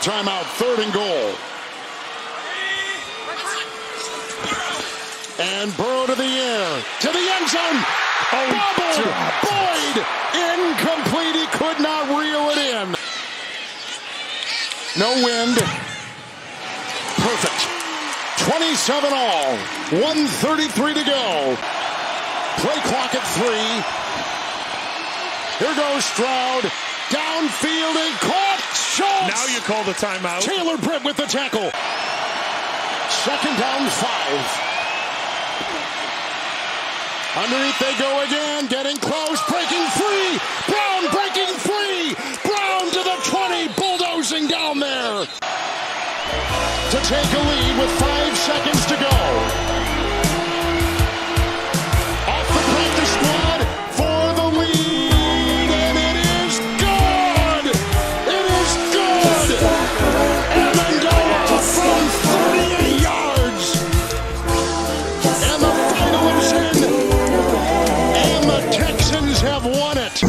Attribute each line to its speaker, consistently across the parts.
Speaker 1: Timeout, 3rd and goal. And Burrow to the air, to the end zone. Bobbled. Boyd, incomplete. He could not reel it in. No wind. Perfect. 27 all. 1:33 to go. Play clock at 3. Here goes Stroud. Downfield and caught. Schultz.
Speaker 2: Now you call the timeout.
Speaker 1: Taylor Britt with the tackle. 2nd down, 5. Underneath they go again, getting close, breaking free. Brown breaking free. Brown to the 20, bulldozing down there. To take a lead with 5 seconds to go. Off the practice squad for the lead, and it is good. It is good. Amendola from 38 yards. And the final is in. And the Texans have won it.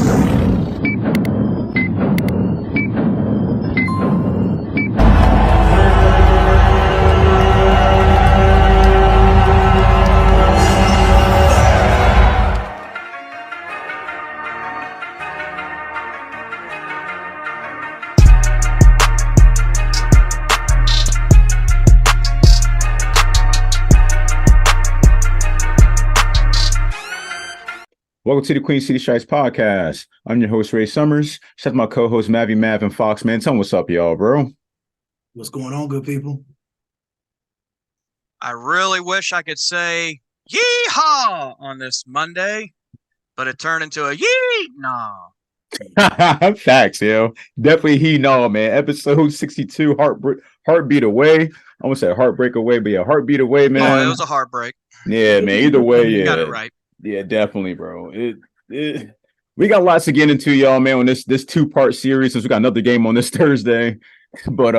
Speaker 3: Welcome to the Queen City Strikes podcast. I'm your host, Ray Summers. Shout out to my co-host, Mav and Foxx, man. Tell me what's up, y'all, bro.
Speaker 4: What's going on, good people?
Speaker 5: I really wish I could say yeehaw on this Monday, but it turned into a yeet-nah.
Speaker 3: Facts, yo. Definitely man. Episode 62, heartbeat away. I almost said heartbreak away, but yeah, heartbeat away, man.
Speaker 5: Oh, it was a heartbreak.
Speaker 3: Yeah, man. Either way, yeah.
Speaker 5: You got it right.
Speaker 3: Yeah, definitely, bro. We got lots to get into, y'all, man, on this 2-part series, since we got another game on this Thursday. But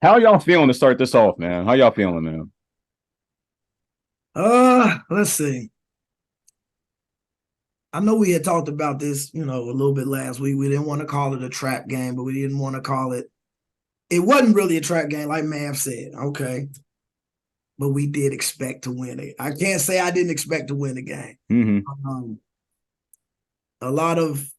Speaker 3: how y'all feeling to start this off, man? How y'all feeling, man?
Speaker 4: Let's see. I know we had talked about this, a little bit last week. We didn't want to call it a trap game, but we didn't want to call it. It wasn't really a trap game, like Mav said. Okay. But we did expect to win it. I can't say I didn't expect to win the game.
Speaker 3: Mm-hmm.
Speaker 4: A lot of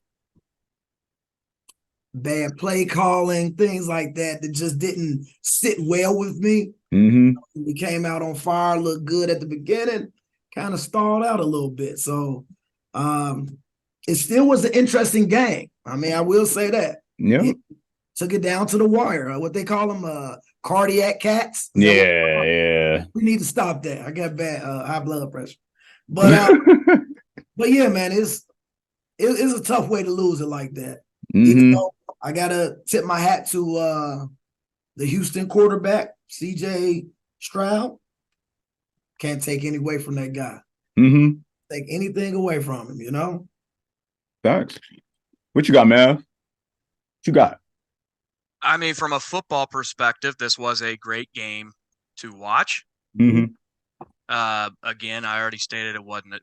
Speaker 4: bad play calling, things like that just didn't sit well with me.
Speaker 3: Mm-hmm.
Speaker 4: We came out on fire, looked good at the beginning, kind of stalled out a little bit. So it still was an interesting game. I mean, I will say that.
Speaker 3: Yeah.
Speaker 4: It took it down to the wire. What they call them, cardiac cats.
Speaker 3: Yeah.
Speaker 4: We need to stop that. I got bad high blood pressure. But but yeah, man, it's a tough way to lose it like that.
Speaker 3: Mm-hmm.
Speaker 4: Even though I gotta tip my hat to the Houston quarterback, CJ Stroud. Can't take any away from that guy.
Speaker 3: Mm-hmm.
Speaker 4: Take anything away from him,
Speaker 3: Facts. What you got, man? What you got?
Speaker 5: I mean, from a football perspective, this was a great game to watch.
Speaker 3: Mm-hmm.
Speaker 5: Again, I already stated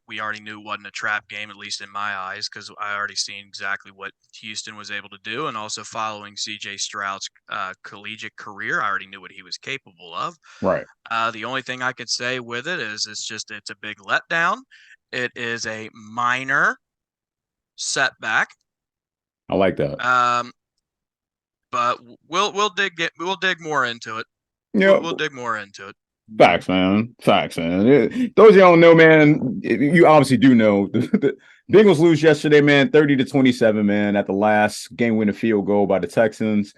Speaker 5: we already knew it wasn't a trap game, at least in my eyes, because I already seen exactly what Houston was able to do. And also following CJ Stroud's collegiate career, I already knew what he was capable of.
Speaker 3: Right.
Speaker 5: The only thing I could say with it is it's a big letdown. It is a minor setback.
Speaker 3: I like that.
Speaker 5: But we'll dig more into it.
Speaker 3: Yeah,
Speaker 5: we'll dig more into it.
Speaker 3: Facts, man. Those of you don't know, man, you obviously do know. The Bengals lose yesterday, man, 30-27, man, at the last game-winning field goal by the Texans.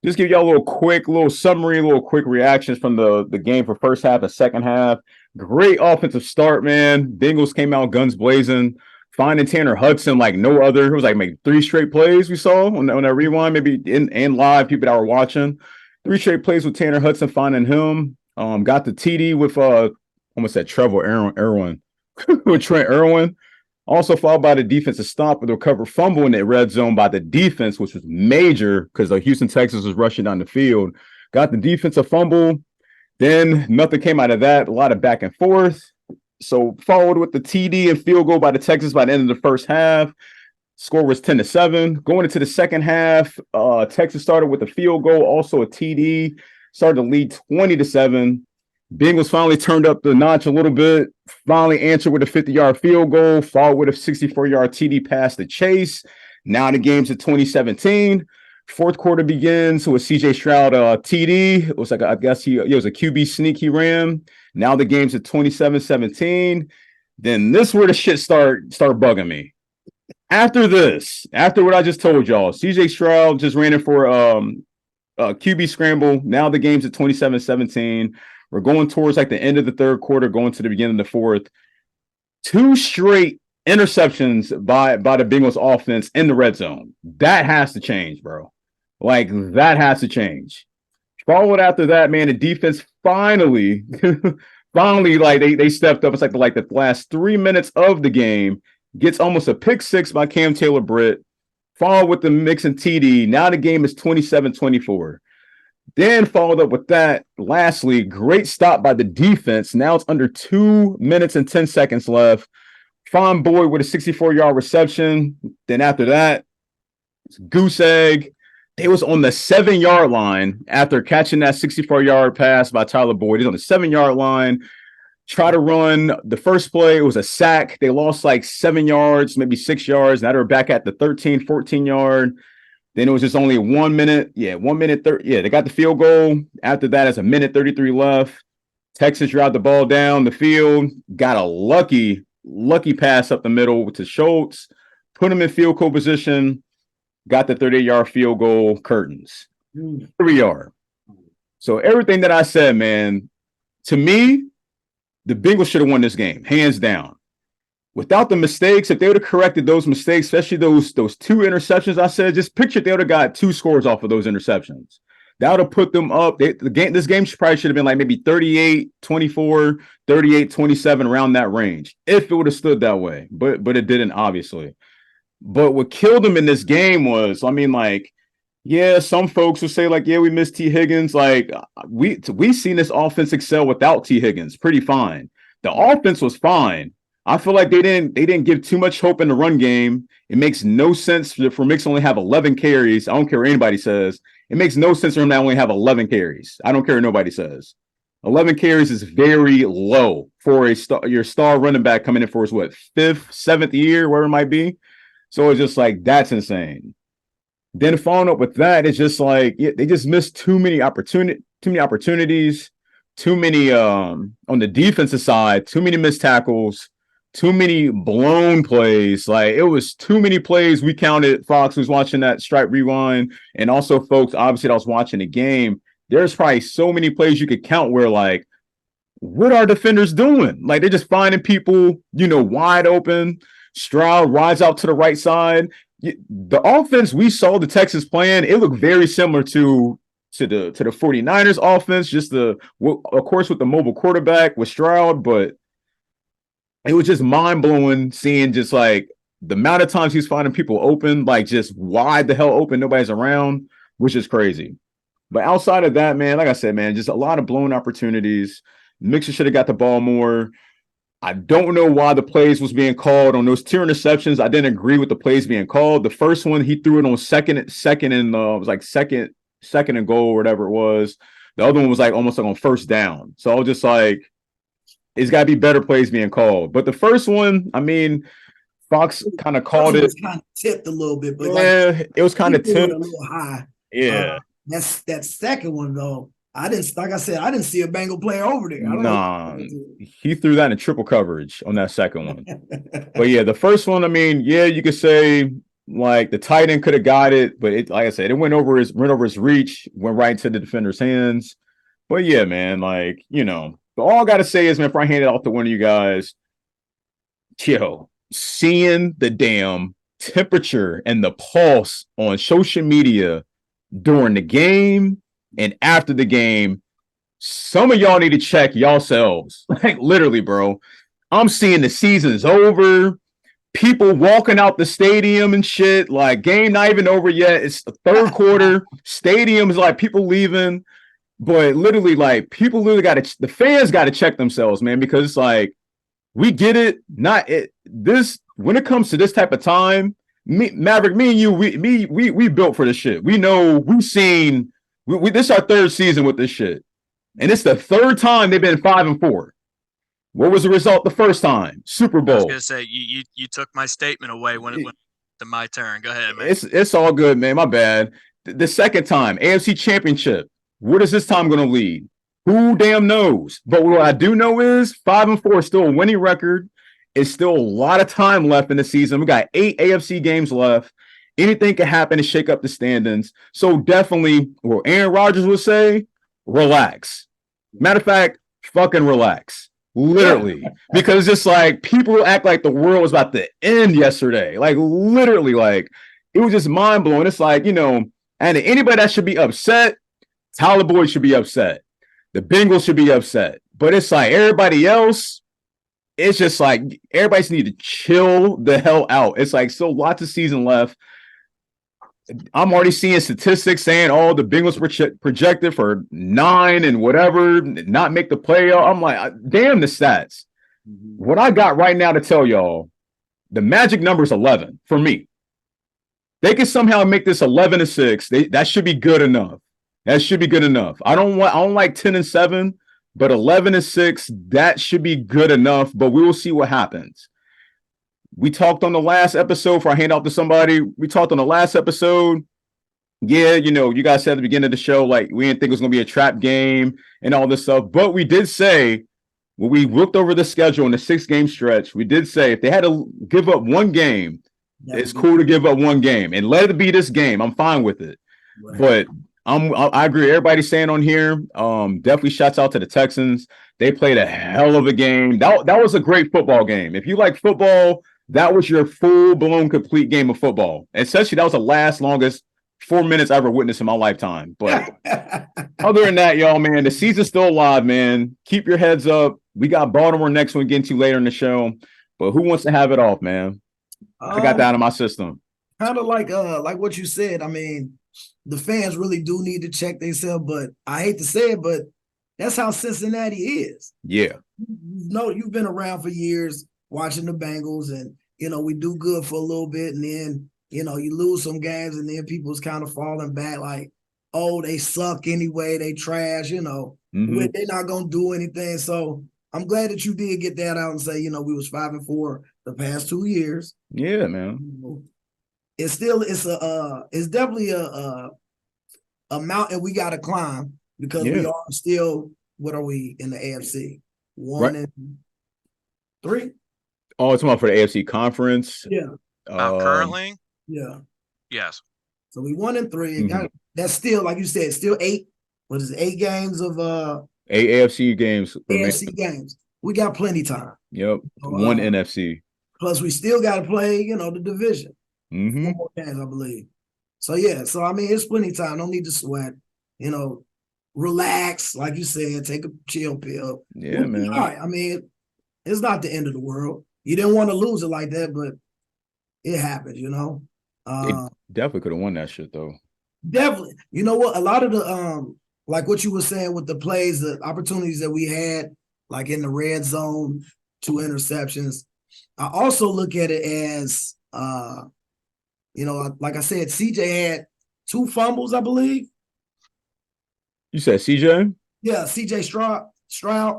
Speaker 3: Just give y'all a little summary, quick reactions from the game for first half and second half. Great offensive start, man. Bengals came out guns blazing, finding Tanner Hudson like no other. It was like maybe 3 straight plays we saw on that rewind, maybe in live, people that were watching. 3 straight plays with Tanner Hudson, finding him. Got the TD with almost said Trevor Irwin with Trent Irwin. Also followed by the defensive stop with a recovered fumble in the red zone by the defense, which was major because the Houston Texans was rushing down the field. Got the defensive fumble. Then nothing came out of that. A lot of back and forth. So followed with the TD and field goal by the Texans by the end of the first half. Score was 10-7. Going into the second half, Texas started with a field goal, also a TD, started to lead 20-7. Bengals finally turned up the notch a little bit, finally answered with a 50-yard field goal, followed with a 64-yard TD pass to Chase. Now the game's at 2017. Fourth quarter begins with CJ Stroud TD. It was like, I guess it was a QB sneak he ran. Now the game's at 27-17. Then this is where the shit start bugging me. After what I just told y'all, CJ Stroud just ran it for QB scramble. Now the game's at 27-17. We're going towards like the end of the third quarter, going to the beginning of the fourth. 2 straight interceptions by the Bengals offense in the red zone. That has to change, bro. Like, that has to change. Followed after that, man, the defense finally, like they stepped up. It's like the last 3 minutes of the game. Gets almost a pick six by Cam Taylor-Britt. Followed with the Mixon TD. Now the game is 27-24. Then followed up with that. Lastly, great stop by the defense. Now it's under 2 minutes and 10 seconds left. Fine Boy with a 64-yard reception. Then after that, it's goose egg. They was on the 7-yard line after catching that 64-yard pass by Tyler Boyd. He's on the 7-yard line. Try to run the first play. It was a sack. They lost like 7 yards, maybe 6 yards. Now they're back at the 13, 14-yard. Then it was just only 1 minute. Yeah, 1 minute. They got the field goal. After that, it's a minute 33 left. Texas dropped the ball down the field. Got a lucky pass up the middle to Schultz. Put him in field goal position. Got the 38-yard field goal curtains. 3-yard. So everything that I said, man, to me, the Bengals should have won this game, hands down. Without the mistakes, if they would have corrected those mistakes, especially those 2 interceptions I said, just picture they would have got 2 scores off of those interceptions. That would have put them up. This game probably should have been like maybe 38-24, 38-27, around that range, if it would have stood that way. But it didn't, obviously. But what killed them in this game was, I mean, like, yeah, some folks will say, like, yeah, we missed T. Higgins. Like, we seen this offense excel without T. Higgins pretty fine. The offense was fine. I feel like they didn't give too much hope in the run game. It makes no sense for Mix to only have 11 carries. I don't care what anybody says. It makes no sense for him to only have 11 carries. I don't care what nobody says. 11 carries is very low for your star running back coming in for his, 5th, 7th year, whatever it might be. So it's just like, that's insane. Then following up with that, it's just like, yeah, they just missed too many opportunities, too many on the defensive side, too many missed tackles, too many blown plays. Like, it was too many plays. We counted. Fox was watching that Stripe Rewind, and also folks, obviously, that was watching the game. There's probably so many plays you could count where, like, what are defenders doing? Like, they're just finding people, wide open. Stroud rides out to the right side. The offense we saw the Texans playing, it looked very similar to the 49ers offense, just of course with the mobile quarterback with Stroud, but it was just mind-blowing seeing just like the amount of times he's finding people open, like just wide the hell open, nobody's around, which is crazy. But outside of that, man, like I said, man, just a lot of blown opportunities. Mixer should have got the ball more. I don't know why the plays was being called on those 2 interceptions. I didn't agree with the plays being called. The first one, he threw it on second and it was like second and goal or whatever it was. The other one was like almost like on first down. So I was just like, it's got to be better plays being called. But the first one, I mean, Fox kind of called it. It was
Speaker 4: kind of tipped a little bit, but
Speaker 3: yeah, it was kind of tipped
Speaker 4: a little high.
Speaker 3: Yeah,
Speaker 4: that second one though. I didn't see a Bengal player over there.
Speaker 3: Nah, he threw that in triple coverage on that second one. But yeah, the first one, I mean, yeah, you could say like the tight end could have got it, but it, like I said, it went over his reach, went right into the defender's hands. But yeah, man, like, all I gotta say is, man, before I hand it off to one of you guys, seeing the damn temperature and the pulse on social media during the game and after the game, some of y'all need to check yourselves. Like, literally, bro. I'm seeing the season's over. People walking out the stadium and shit. Like, game not even over yet. It's the third quarter. Stadium's like people leaving. But literally, like, people literally the fans got to check themselves, man, because it's like, we get it. When it comes to this type of time, Maverick, me and you, we built for this shit. We know we've seen. This is our third season with this shit, and it's the third time they've been 5-4. What was the result the first time? Super Bowl.
Speaker 5: I was gonna say you took my statement away when it went to my turn. Go ahead, man.
Speaker 3: It's all good, man. My bad. The second time, AFC Championship. What is this time going to lead? Who damn knows? But what I do know is 5-4 is still a winning record. It's still a lot of time left in the season. We got 8 AFC games left. Anything can happen to shake up the standings. So definitely, what Aaron Rodgers would say, relax. Matter of fact, fucking relax. Literally. Because it's just like people act like the world was about to end yesterday. Like literally, like it was just mind-blowing. It's like, and anybody that should be upset, Tyler Boyd should be upset. The Bengals should be upset. But it's like everybody else, it's just like everybody just need to chill the hell out. It's like so lots of season left. I'm already seeing statistics saying, the Bengals projected for 9 and whatever, not make the playoff. I'm like, damn the stats. What I got right now to tell y'all, the magic number is 11 for me. They can somehow make this 11-6. That should be good enough. That should be good enough. I don't like 10-7, but 11-6, that should be good enough. But we will see what happens. We talked on the last episode, before I hand out to somebody, we talked on the last episode. Yeah, you guys said at the beginning of the show, like, we didn't think it was going to be a trap game and all this stuff. But we did say, when we looked over the schedule in the 6-game stretch, we did say if they had to give up one game, it's cool to give up one game. And let it be this game. I'm fine with it. Right. But I agree. Everybody's saying on here, definitely shouts out to the Texans. They played a hell of a game. That was a great football game. If you like football, that was your full-blown, complete game of football. Essentially, that was the longest 4 minutes I ever witnessed in my lifetime. But other than that, y'all, man, the season's still alive, man. Keep your heads up. We got Baltimore next one, getting to later in the show. But who wants to have it off, man? I got that out of my system.
Speaker 4: Kind of like what you said. I mean, the fans really do need to check themselves, but I hate to say it, but that's how Cincinnati is.
Speaker 3: Yeah.
Speaker 4: You've been around for years watching the Bengals, and, we do good for a little bit, and then, you lose some games, and then people's kind of falling back like, oh, they suck anyway, they trash, they're not going to do anything. So I'm glad that you did get that out and say, we was 5-4 the past 2 years.
Speaker 3: Yeah, man.
Speaker 4: It's definitely a mountain we got to climb, because we are still, what are we in the AFC? 1-3.
Speaker 3: Oh, it's about for the AFC conference.
Speaker 4: Yeah.
Speaker 5: Currently?
Speaker 4: Yeah.
Speaker 5: Yes.
Speaker 4: So we 1-3. That's still, like you said, still 8. What is it? 8 games of
Speaker 3: 8 AFC games.
Speaker 4: AFC games. We got plenty time.
Speaker 3: Yep. 1 NFC.
Speaker 4: Plus, we still got to play, the division. 4 more games, I believe. So yeah. So I mean, it's plenty of time. No need to sweat. Relax, like you said. Take a chill pill.
Speaker 3: Yeah, man.
Speaker 4: All right. I mean, it's not the end of the world. You didn't want to lose it like that, but it happened,
Speaker 3: They definitely could have won that shit, though.
Speaker 4: Definitely. You know what? A lot of the like what you were saying with the plays, the opportunities that we had, like in the red zone, 2 interceptions. I also look at it as, like I said, CJ had 2 fumbles, I believe.
Speaker 3: You said CJ?
Speaker 4: Yeah, CJ Stroud.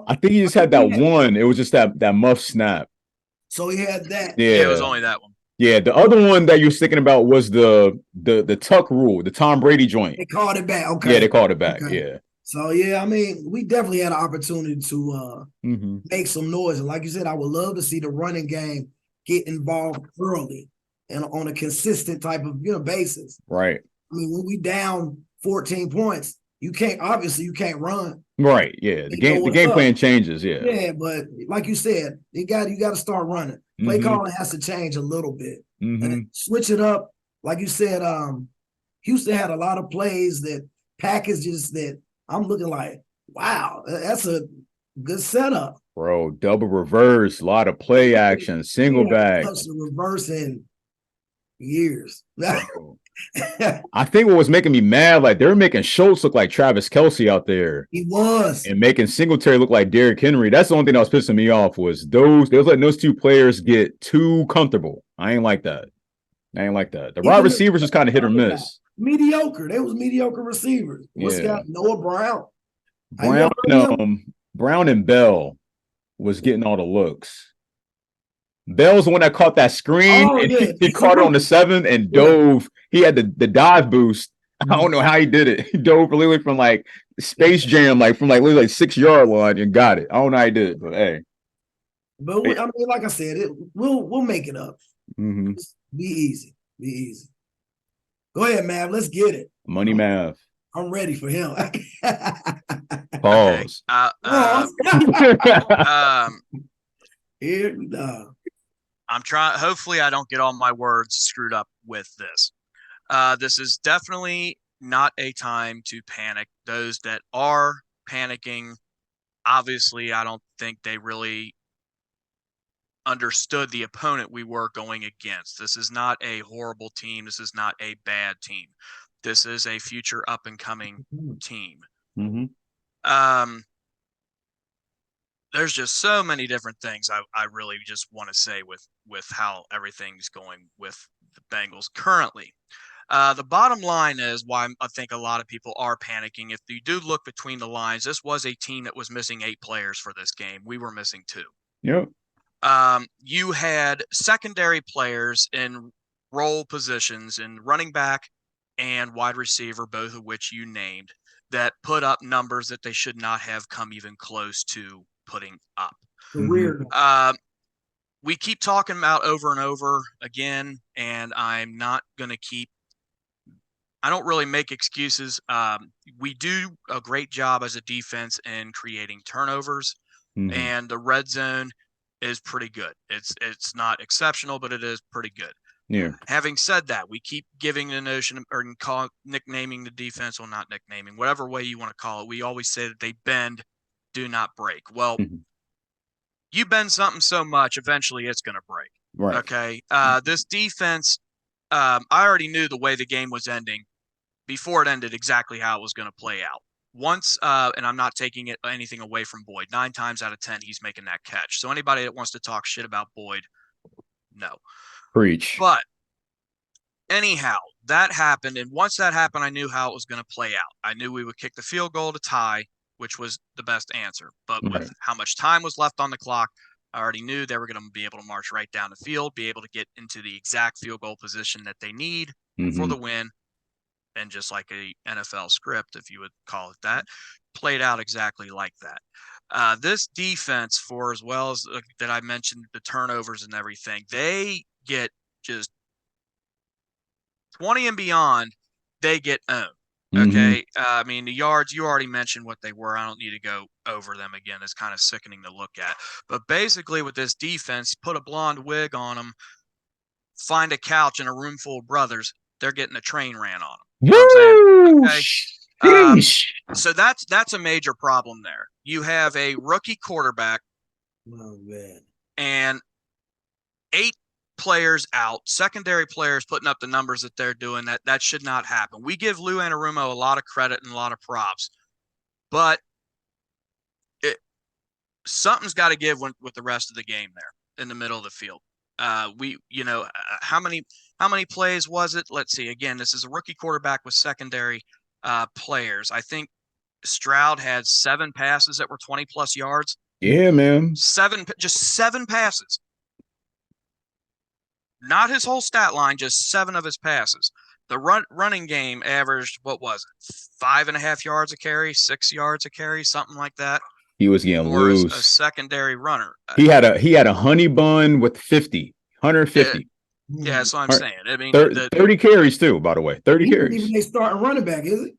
Speaker 3: I think he just had that one. It was just that muff snap.
Speaker 4: So he had that.
Speaker 3: Yeah,
Speaker 5: it was only that one.
Speaker 3: Yeah, the other one that you're thinking about was the tuck rule, the Tom Brady joint.
Speaker 4: They called it back. Okay.
Speaker 3: Yeah, they called it back.
Speaker 4: Okay.
Speaker 3: Yeah.
Speaker 4: So yeah, I mean, we definitely had an opportunity to make some noise. And like you said, I would love to see the running game get involved early and on a consistent type of basis.
Speaker 3: Right.
Speaker 4: I mean, when we down 14 points, you can't run.
Speaker 3: Right. Yeah. The game plan changes. Yeah.
Speaker 4: Yeah, but like you said, you got to start running. Play calling has to change a little bit. And switch it up. Like you said, Houston had a lot of plays that packages that I'm looking like, wow, that's a good setup.
Speaker 3: Bro, double reverse, a lot of play action, single back.
Speaker 4: The reverse in years.
Speaker 3: I think what was making me mad, like they were making Schultz look like Travis Kelce out there.
Speaker 4: He was.
Speaker 3: And making Singletary look like Derrick Henry. That's the only thing that was pissing me off was they was letting those 2 players get too comfortable. I ain't like that. I ain't like that. The wide receivers was kind of hit or miss.
Speaker 4: Mediocre. They was mediocre receivers. What's got Noah Brown?
Speaker 3: Brown and Bell was getting all the looks. Bell's the one that caught that screen.
Speaker 4: Oh, yeah.
Speaker 3: He caught it on the 7 and dove. He had the dive boost. I don't know how he did it. He dove literally from like Space Jam, from literally 6-yard line and got it. I don't know how he did it, but hey.
Speaker 4: But I mean, like I said, we'll make it up.
Speaker 3: Mm-hmm.
Speaker 4: Be easy. Be easy. Go ahead, Mav. Let's get it.
Speaker 3: Money Mav.
Speaker 4: I'm ready for him.
Speaker 3: Pause.
Speaker 4: Here we go.
Speaker 5: I'm trying. Hopefully, I don't get all my words screwed up with this. This is definitely not a time to panic. Those that are panicking, obviously, I don't think they really understood the opponent we were going against. This is not a horrible team. This is not a bad team. This is a future up-and-coming team.
Speaker 3: Mm-hmm.
Speaker 5: There's just so many different things I really just want to say with how everything's going with the Bengals currently. The bottom line is why I think a lot of people are panicking. If you do look between the lines, this was a team that was missing 8 players for this game. We were missing 2.
Speaker 3: Yep.
Speaker 5: You had secondary players in role positions in running back and wide receiver, both of which you named, that put up numbers that they should not have come even close to putting up.
Speaker 4: Weird.
Speaker 5: We keep talking about over and over again, and I'm not going to keep – I don't really make excuses. We do a great job as a defense in creating turnovers, and the red zone is pretty good. It's not exceptional, but it is pretty good.
Speaker 3: Yeah.
Speaker 5: Having said that, we keep giving the notion or nicknaming the defense, well, not nicknaming, whatever way you want to call it. We always say that they bend, do not break. Well, you bend something so much, eventually it's going to break.
Speaker 3: Right.
Speaker 5: Okay. This defense, I already knew the way the game was ending before it ended exactly how it was going to play out. Once, and I'm not taking anything away from Boyd. 9 times out of 10, he's making that catch. So anybody that wants to talk shit about Boyd, no.
Speaker 3: Preach.
Speaker 5: But anyhow, that happened. And once that happened, I knew how it was going to play out. I knew we would kick the field goal to tie, which was the best answer. But with how much time was left on the clock, I already knew they were going to be able to march right down the field, be able to get into the exact field goal position that they need for the win. And just like a NFL script, if you would call it that, played out exactly like that. This defense, for as well as that I mentioned, the turnovers and everything, they get just 20 and beyond, they get owned. Okay. I mean, the yards, you already mentioned what they were. I don't need to go over them again. It's kind of sickening to look at. But basically, with this defense, put a blonde wig on them, find a couch in a room full of brothers, they're getting a train ran on them. You know what I'm saying? Okay. So that's a major problem there. You have a rookie quarterback and 8 players out, secondary players putting up the numbers that they're doing. That should not happen. We give Lou Anarumo a lot of credit and a lot of props, but something's got to give with the rest of the game there in the middle of the field. How many plays was it? Let's see. Again, this is a rookie quarterback with secondary players. I think Stroud had 7 passes that were 20+ yards.
Speaker 3: Yeah, man.
Speaker 5: Just 7 passes. Not his whole stat line, just 7 of his passes. The running game averaged, what was it, 5.5 yards a carry, 6 yards a carry, something like that.
Speaker 3: He was getting loose.
Speaker 5: A secondary runner.
Speaker 3: He had a honey bun with 150.
Speaker 5: Yeah, that's what I'm saying. I mean,
Speaker 3: 30 carries too, by the way. 30 carries.
Speaker 4: Even they starting running back, is it?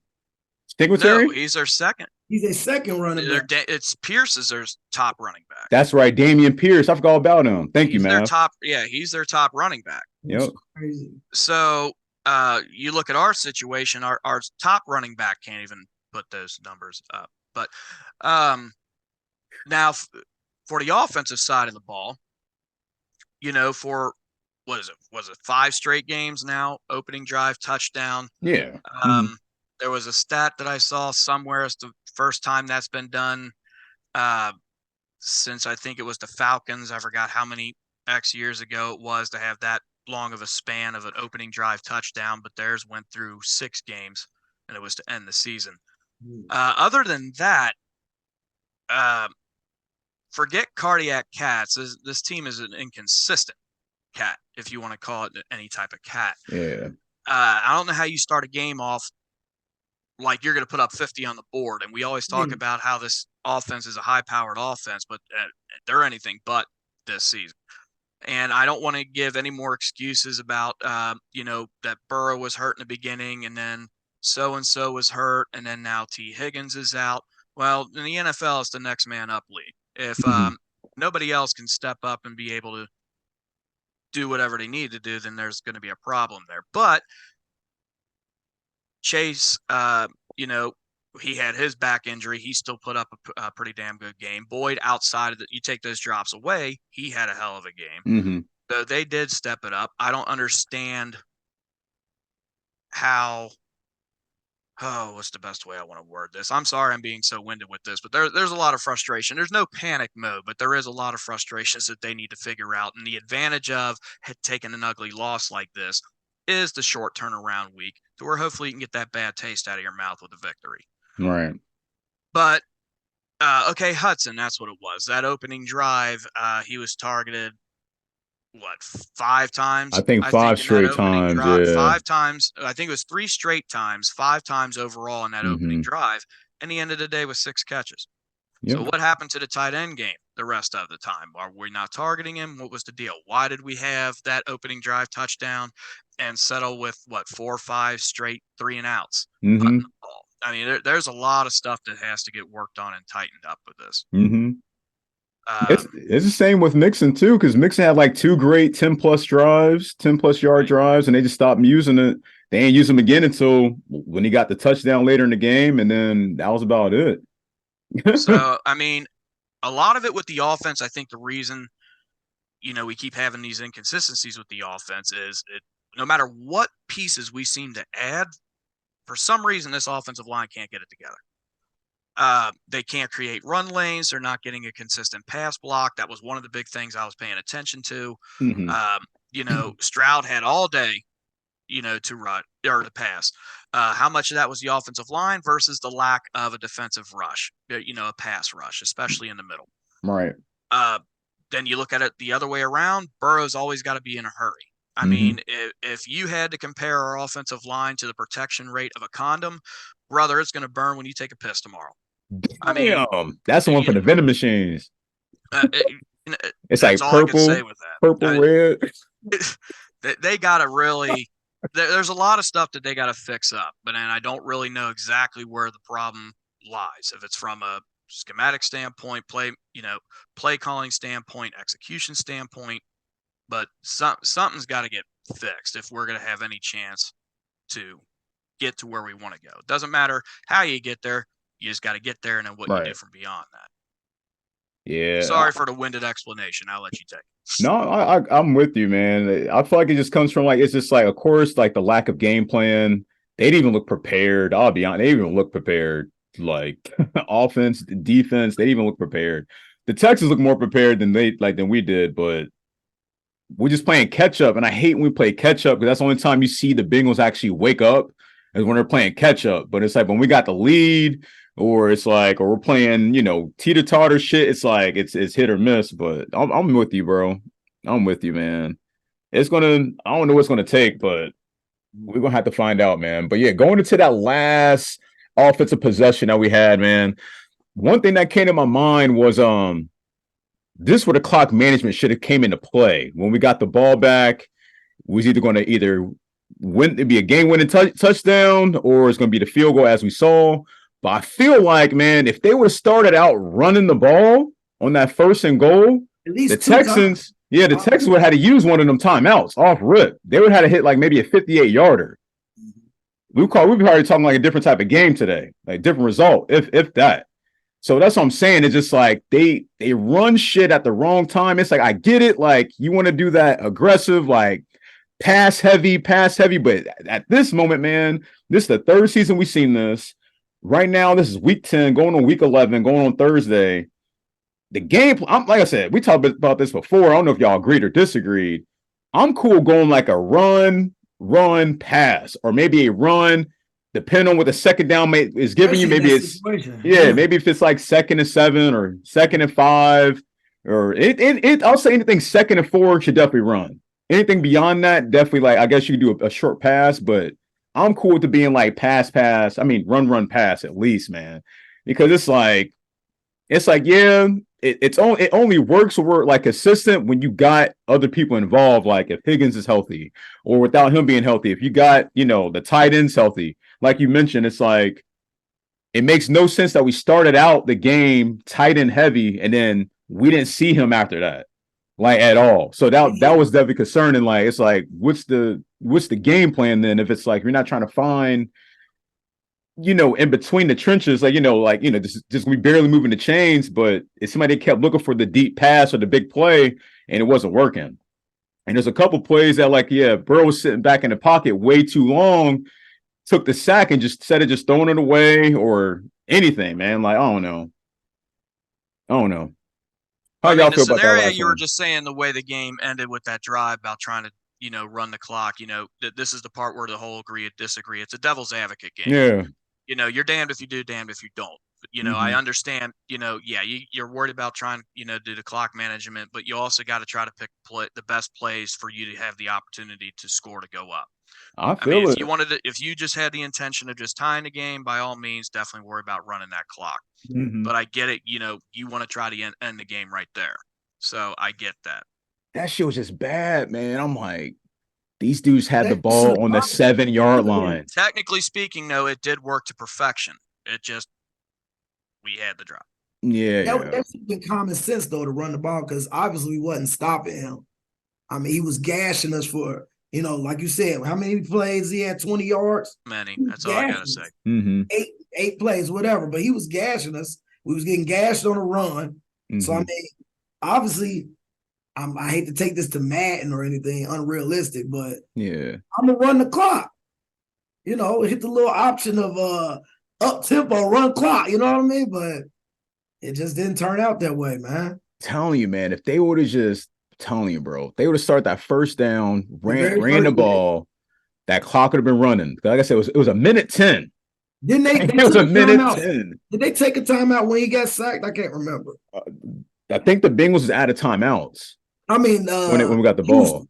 Speaker 3: Singletary?
Speaker 5: No, he's their second.
Speaker 4: He's a second running back.
Speaker 5: It's Pierce is their top running back.
Speaker 3: That's right, Damian Pierce. I forgot all about him. Thank you, man.
Speaker 5: He's their top running back.
Speaker 3: Yep.
Speaker 4: Crazy.
Speaker 5: So you look at our situation, our top running back can't even put those numbers up. But now for the offensive side of the ball, for what is it? Was it 5 straight games now? Opening drive, touchdown.
Speaker 3: Yeah.
Speaker 5: There was a stat that I saw somewhere. It's the first time that's been done since I think it was the Falcons. I forgot how many X years ago it was to have that long of a span of an opening drive touchdown, but theirs went through 6 games, and it was to end the season. Other than that, forget cardiac cats. This team is an inconsistent cat, if you want to call it any type of cat.
Speaker 3: Yeah.
Speaker 5: I don't know how you start a game off like you're going to put up 50 on the board. And we always talk about how this offense is a high-powered offense, but they're anything but this season. And I don't want to give any more excuses about, that Burrow was hurt in the beginning, and then so-and-so was hurt, and then now T. Higgins is out. Well, in the NFL, it's the next man up league. If nobody else can step up and be able to do whatever they need to do, then there's going to be a problem there. But Chase, he had his back injury. He still put up a pretty damn good game. Boyd, outside of you take those drops away, he had a hell of a game. So they did step it up. I don't understand how. Oh, what's the best way I want to word this? I'm sorry I'm being so winded with this, but there's a lot of frustration. There's no panic mode, but there is a lot of frustrations that they need to figure out. And the advantage of taking an ugly loss like this is the short turnaround week to where hopefully you can get that bad taste out of your mouth with a victory.
Speaker 3: Right.
Speaker 5: But, okay, Hudson, that's what it was. That opening drive, he was targeted, 5 times?
Speaker 3: I think 5 straight times, yeah.
Speaker 5: 5 times. I think it was 3 straight times, 5 times overall in that opening drive. And the end of the day was 6 catches. Yep. So what happened to the tight end game the rest of the time? Are we not targeting him? What was the deal? Why did we have that opening drive touchdown and settle with 4 or 5 straight 3-and-outs? The ball? I mean, there's a lot of stuff that has to get worked on and tightened up with this.
Speaker 3: It's the same with Mixon too, because Mixon had like 2 great 10+ drives, 10+ yard drives, and they just stopped using it. They ain't use them again until when he got the touchdown later in the game, and then that was about it.
Speaker 5: So, I mean, a lot of it with the offense, I think the reason, we keep having these inconsistencies with the offense is no matter what pieces we seem to add, for some reason this offensive line can't get it together. They can't create run lanes. They're not getting a consistent pass block. That was one of the big things I was paying attention to. Stroud had all day, to run or to pass. How much of that was the offensive line versus the lack of a defensive rush, a pass rush, especially in the middle.
Speaker 3: Right.
Speaker 5: Then you look at it the other way around. Burrow's always got to be in a hurry. I mean, if you had to compare our offensive line to the protection rate of a condom, brother, it's going to burn when you take a piss tomorrow. I mean,
Speaker 3: that's the one for the vending machines. It's like purple, red.
Speaker 5: They got to really. There's a lot of stuff that they got to fix up, but then I don't really know exactly where the problem lies. If it's from a schematic standpoint, play calling standpoint, execution standpoint, but something's got to get fixed if we're going to have any chance to get to where we want to go. It doesn't matter how you get there. You just got to get there and then what you do from beyond that.
Speaker 3: Yeah.
Speaker 5: Sorry for the winded explanation. I'll let you take it.
Speaker 3: No, I'm with you, man. I feel like it just comes from it's just of course, the lack of game plan. They didn't even look prepared. I'll be honest. They didn't even look prepared. Offense, defense, they didn't even look prepared. The Texans look more prepared than than we did, but we're just playing catch up. And I hate when we play catch up because that's the only time you see the Bengals actually wake up is when they're playing catch up. But it's when we got the lead, or it's or we're playing, teeter-totter shit. It's hit or miss. But I'm with you, bro. I'm with you, man. I don't know what it's gonna take, but we're gonna have to find out, man. But yeah, going into that last offensive possession that we had, man, one thing that came to my mind was this where the clock management should have came into play. When we got the ball back, we was either going to win, it'd be a game-winning touchdown, or it's going to be the field goal as we saw. But I feel man, if they would have started out running the ball on that 1st and goal, the Texans, the Texans would have had to use one of them timeouts off rip. They would have had to hit maybe a 58-yarder. We'd be already talking a different type of game today, different result, if that. So that's what I'm saying. It's just they run shit at the wrong time. It's I get it. You want to do that aggressive, pass heavy. But at this moment, man, this is the 3rd season we've seen this. Right now, this is week 10, going on week 11, going on Thursday. The game, like I said, we talked about this before. I don't know if y'all agreed or disagreed. I'm cool going like a run, pass, or maybe a run, depending on what the second down is giving you. Maybe it's maybe if it's like 2nd and 7 or 2nd and 5, or I'll say anything 2nd and 4 should definitely run. Anything beyond that, definitely like I guess you could do a short pass, but I'm cool with it being like pass. I mean run pass at least, man, because it's like yeah. It only works or like consistent when you got other people involved. Like if Higgins is healthy, or without him being healthy, if you got the tight ends healthy, like you mentioned, it's like it makes no sense that we started out the game tight end heavy and then we didn't see him after that, like at all. So that was definitely concerning. Like it's like what's the game plan then if it's like you're not trying to find in between the trenches, just we barely moving the chains, but if somebody kept looking for the deep pass or the big play and it wasn't working. And there's a couple plays that Burrow was sitting back in the pocket way too long, took the sack and just instead of just throwing it away or anything, man. Like, I don't know. How y'all feel about that last
Speaker 5: you were
Speaker 3: one?
Speaker 5: just saying the way the game ended with that drive about trying to, run the clock, this is the part where the whole agree and disagree. It's a devil's advocate game.
Speaker 3: Yeah.
Speaker 5: You're damned if you do, damned if you don't. I understand, you're worried about trying, do the clock management, but you also got to try to pick the best plays for you to have the opportunity to score to go up.
Speaker 3: I mean,
Speaker 5: if you just had the intention of just tying the game, by all means, definitely worry about running that clock.
Speaker 3: Mm-hmm.
Speaker 5: But I get it. You want to try to end the game right there. So I get that.
Speaker 3: That shit was just bad, man. I'm like, these dudes had the ball on the 7-yard line.
Speaker 5: Technically speaking, though, it did work to perfection. It just, we had the drop.
Speaker 3: Yeah.
Speaker 4: That's even common sense, though, to run the ball, because obviously we wasn't stopping him. I mean, he was gashing us for, like you said, how many plays he had? 20 yards?
Speaker 5: Many. That's all I got to say.
Speaker 3: Mm-hmm.
Speaker 4: Eight plays, whatever. But he was gashing us. We was getting gashed on a run. Mm-hmm. So, I mean, obviously, I hate to take this to Madden or anything unrealistic, but
Speaker 3: yeah,
Speaker 4: I'm going to run the clock. Hit the little option of up-tempo, run clock. You know what I mean? But it just didn't turn out that way, man.
Speaker 3: Telling you, man, if they would have just telling you, bro, they would have started that first down, ran the ball, that clock would have been running. Like I said, it was a minute 10.
Speaker 4: Didn't they?
Speaker 3: It was a minute 10.
Speaker 4: Did they take a timeout when he got sacked? I can't remember.
Speaker 3: I think the Bengals was out of timeouts.
Speaker 4: I mean,
Speaker 3: when we got the ball,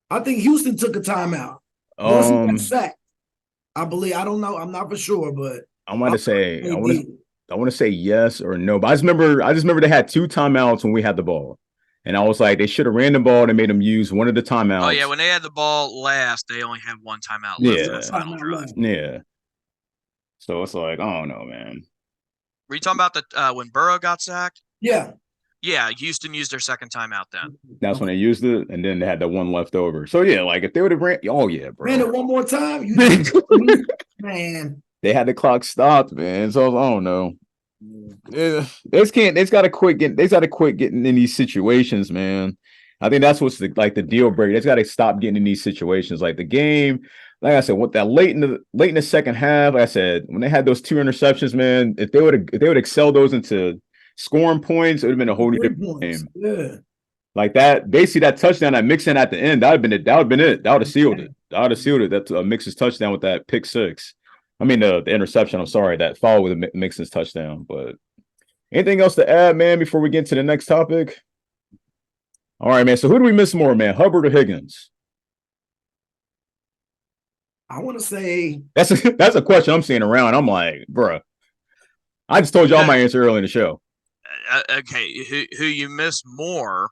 Speaker 4: I think Houston took a timeout. Once he got sacked, I believe. I don't know. I'm not for sure, but
Speaker 3: I want to say yes or no. But I just remember they had 2 timeouts when we had the ball. And I was like, they should have ran the ball and made them use one of the timeouts.
Speaker 5: Oh, yeah. When they had the ball last, they only had 1 timeout left for the final drive.
Speaker 3: Yeah. So it's like, I don't know, man.
Speaker 5: Were you talking about when Burrow got sacked?
Speaker 4: Yeah.
Speaker 5: Yeah, Houston used their second timeout then.
Speaker 3: That's when they used it, and then they had the 1 left over. So, yeah, like if they would have ran, bro.
Speaker 4: Ran it one more time? Man.
Speaker 3: They had the clock stopped, man. So, I don't know. They got to quit getting in these situations, man. I think that's what's the deal breaker. They got to stop getting in these situations. Like the game, like I said, what that late in the second half, like I said, when they had those 2 interceptions, man, if they would excel those into scoring points, it would have been a whole different game.
Speaker 4: Yeah.
Speaker 3: Like that, basically that touchdown that Mixon at the end, that would have been it. That would have sealed it. That Mixon's touchdown with that pick 6. I mean the interception. I'm sorry, that foul with Mixon's touchdown. But anything else to add, man, before we get to the next topic? All right, man. So who do we miss more, man? Hubbard or Higgins?
Speaker 4: I want to say
Speaker 3: that's a question I'm seeing around. I'm like, bruh. I just told y'all my answer early in the show.
Speaker 5: Okay, who you miss more?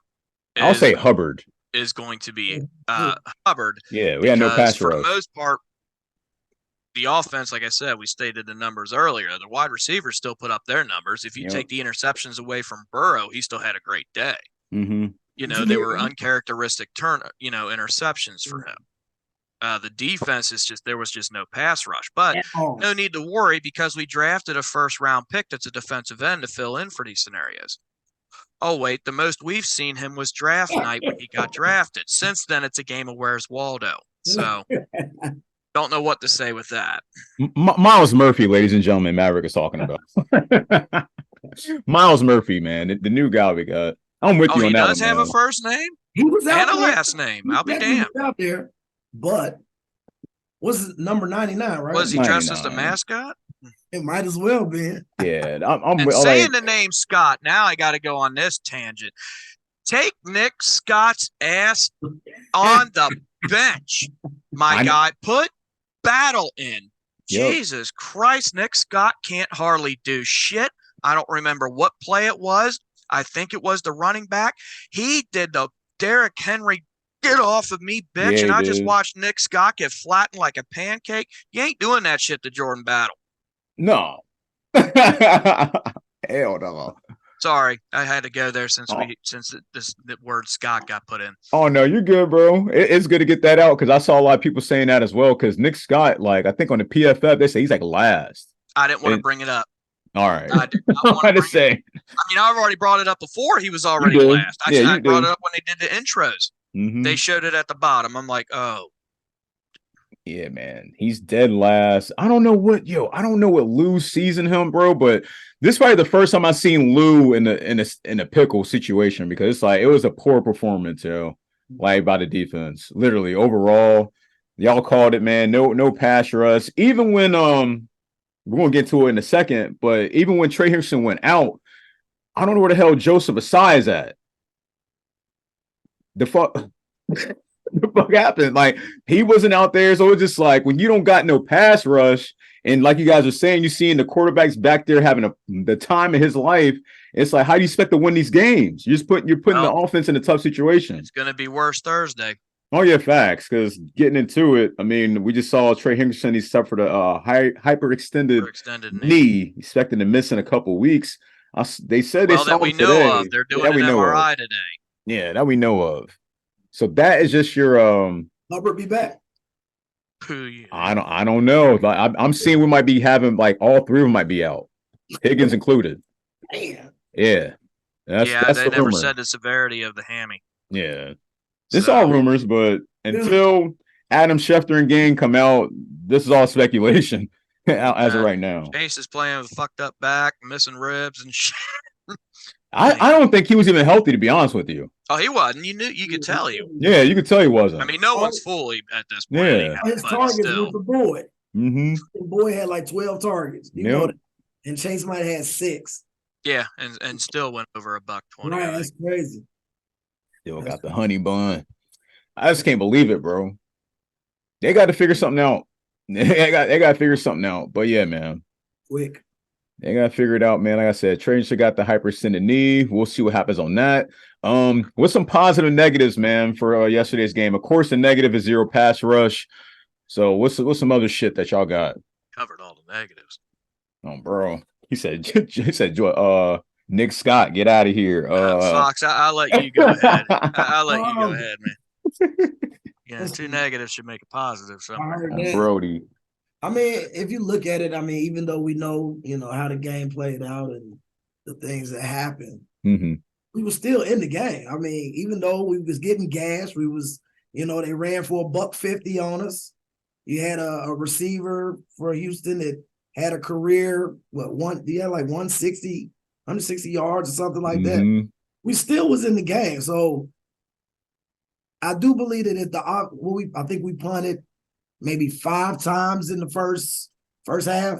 Speaker 3: I'll say Hubbard
Speaker 5: is going to be Hubbard.
Speaker 3: Yeah, we had no pass rush.
Speaker 5: For the most part, the offense, like I said, we stated the numbers earlier. The wide receivers still put up their numbers. If you take the interceptions away from Burrow, he still had a great day.
Speaker 3: Mm-hmm.
Speaker 5: They were uncharacteristic interceptions for him. The defense there was just no pass rush, but no need to worry because we drafted a 1st-round pick that's a defensive end to fill in for these scenarios. Oh, wait, the most we've seen him was draft night when he got drafted. Since then, it's a game of Where's Waldo. So, don't know what to say with that.
Speaker 3: Miles Murphy, ladies and gentlemen, Maverick is talking about. Miles Murphy, man, the new guy we got. I'm with you on that.
Speaker 5: He does have a first name
Speaker 4: He was out
Speaker 5: and a
Speaker 4: there.
Speaker 5: last name.
Speaker 4: He
Speaker 5: I'll be
Speaker 4: definitely
Speaker 5: damned.
Speaker 4: was out there, but was it number 99, right?
Speaker 5: Was he dressed as the
Speaker 3: 99.
Speaker 5: mascot?
Speaker 4: It might as well be.
Speaker 3: Yeah, I'm
Speaker 5: And
Speaker 3: like,
Speaker 5: saying the name Scott, now I got to go on this tangent. Take Nick Scott's ass on the bench, my guy. Put Battle in.
Speaker 3: Yep.
Speaker 5: Jesus Christ, Nick Scott can't hardly do shit. I don't remember what play it was. I think it was the running back. He did the Derrick Henry get off of me, bitch, and I just watched Nick Scott get flattened like a pancake. You ain't doing that shit to Jordan Battle.
Speaker 3: No. Hell no.
Speaker 5: Sorry, I had to go there since the word Scott got put in.
Speaker 3: Oh no, you're good, bro. It's good to get that out because I saw a lot of people saying that as well. Because Nick Scott, like I think on the PFF, they say he's like last.
Speaker 5: I didn't want to bring it up.
Speaker 3: All right,
Speaker 5: I did not want to
Speaker 3: say.
Speaker 5: I mean, I've already brought it up before. He was already last. I brought it up when they did the intros.
Speaker 3: Mm-hmm.
Speaker 5: They showed it at the bottom. I'm like, oh.
Speaker 3: Yeah, man, he's dead last. I don't know what Lou sees in him, bro. But this is probably the first time I've seen Lou in a pickle situation because it's like it was a poor performance, like by the defense. Literally, overall, y'all called it, man. No pass rush. Even when we're gonna get to it in a second, but even when Trey Hendrickson went out, I don't know where the hell Joseph Asai is at. The fuck. The fuck happened? Like he wasn't out there, so it's just like when you don't got no pass rush, and like you guys are saying, you seeing the quarterbacks back there having the time of his life. It's like, how do you expect to win these games? You're putting the offense in a tough situation.
Speaker 5: It's gonna be worse Thursday.
Speaker 3: Oh yeah, facts. Because getting into it, I mean, we just saw Trey Hendrickson. He suffered a hyperextended knee, expecting to miss in a couple weeks. They said they saw
Speaker 5: that we
Speaker 3: him
Speaker 5: know
Speaker 3: today.
Speaker 5: of. They're doing an MRI today.
Speaker 3: Yeah, that we know of. So that is just your
Speaker 4: Hubbard be back.
Speaker 3: I don't know. Like I'm seeing we might be having like all three of them might be out, Higgins included.
Speaker 4: Damn.
Speaker 3: Yeah. That's
Speaker 5: they
Speaker 3: the
Speaker 5: never
Speaker 3: rumor.
Speaker 5: said the severity of the hammy.
Speaker 3: Yeah. It's all rumors, but until Adam Schefter and gang come out, this is all speculation as of right now.
Speaker 5: Chase is playing with a fucked up back, missing ribs and shit.
Speaker 3: I don't think he was even healthy, to be honest with you.
Speaker 5: Oh, he wasn't. You could tell he.
Speaker 3: Yeah, you could tell he wasn't.
Speaker 5: I mean, no one's fully at this point.
Speaker 3: Yeah,
Speaker 5: anyhow,
Speaker 4: his targets was the boy.
Speaker 3: Mm-hmm.
Speaker 4: The boy had like 12 targets. You know that? And Chase might have had 6.
Speaker 5: Yeah, and still went over $120.
Speaker 4: Right, that's crazy.
Speaker 3: Still got the honey bun. I just can't believe it, bro. They got to figure something out. They got to figure something out. But yeah, man.
Speaker 4: Quick.
Speaker 3: They got to figure it out, man. Like I said, Trey should got the hyperextended knee. We'll see what happens on that. What's some positive negatives, man, for yesterday's game? Of course, the negative is 0 pass rush. So what's some other shit that y'all got?
Speaker 5: Covered all the negatives.
Speaker 3: Oh, bro. He said Nick Scott, get out of here.
Speaker 5: Fox, I'll let you go ahead. I'll let you go ahead, man. Yeah, 2 negatives should make a positive.
Speaker 3: Brody.
Speaker 4: I mean, if you look at it, I mean, even though we know, how the game played out and the things that happened, we were still in the game. I mean, even though we was getting gas, we was, they ran for $150 on us. You had a receiver for Houston that had a career, like 160 yards or something like that. We still was in the game. So I do believe that I think we punted maybe 5 times in the first half,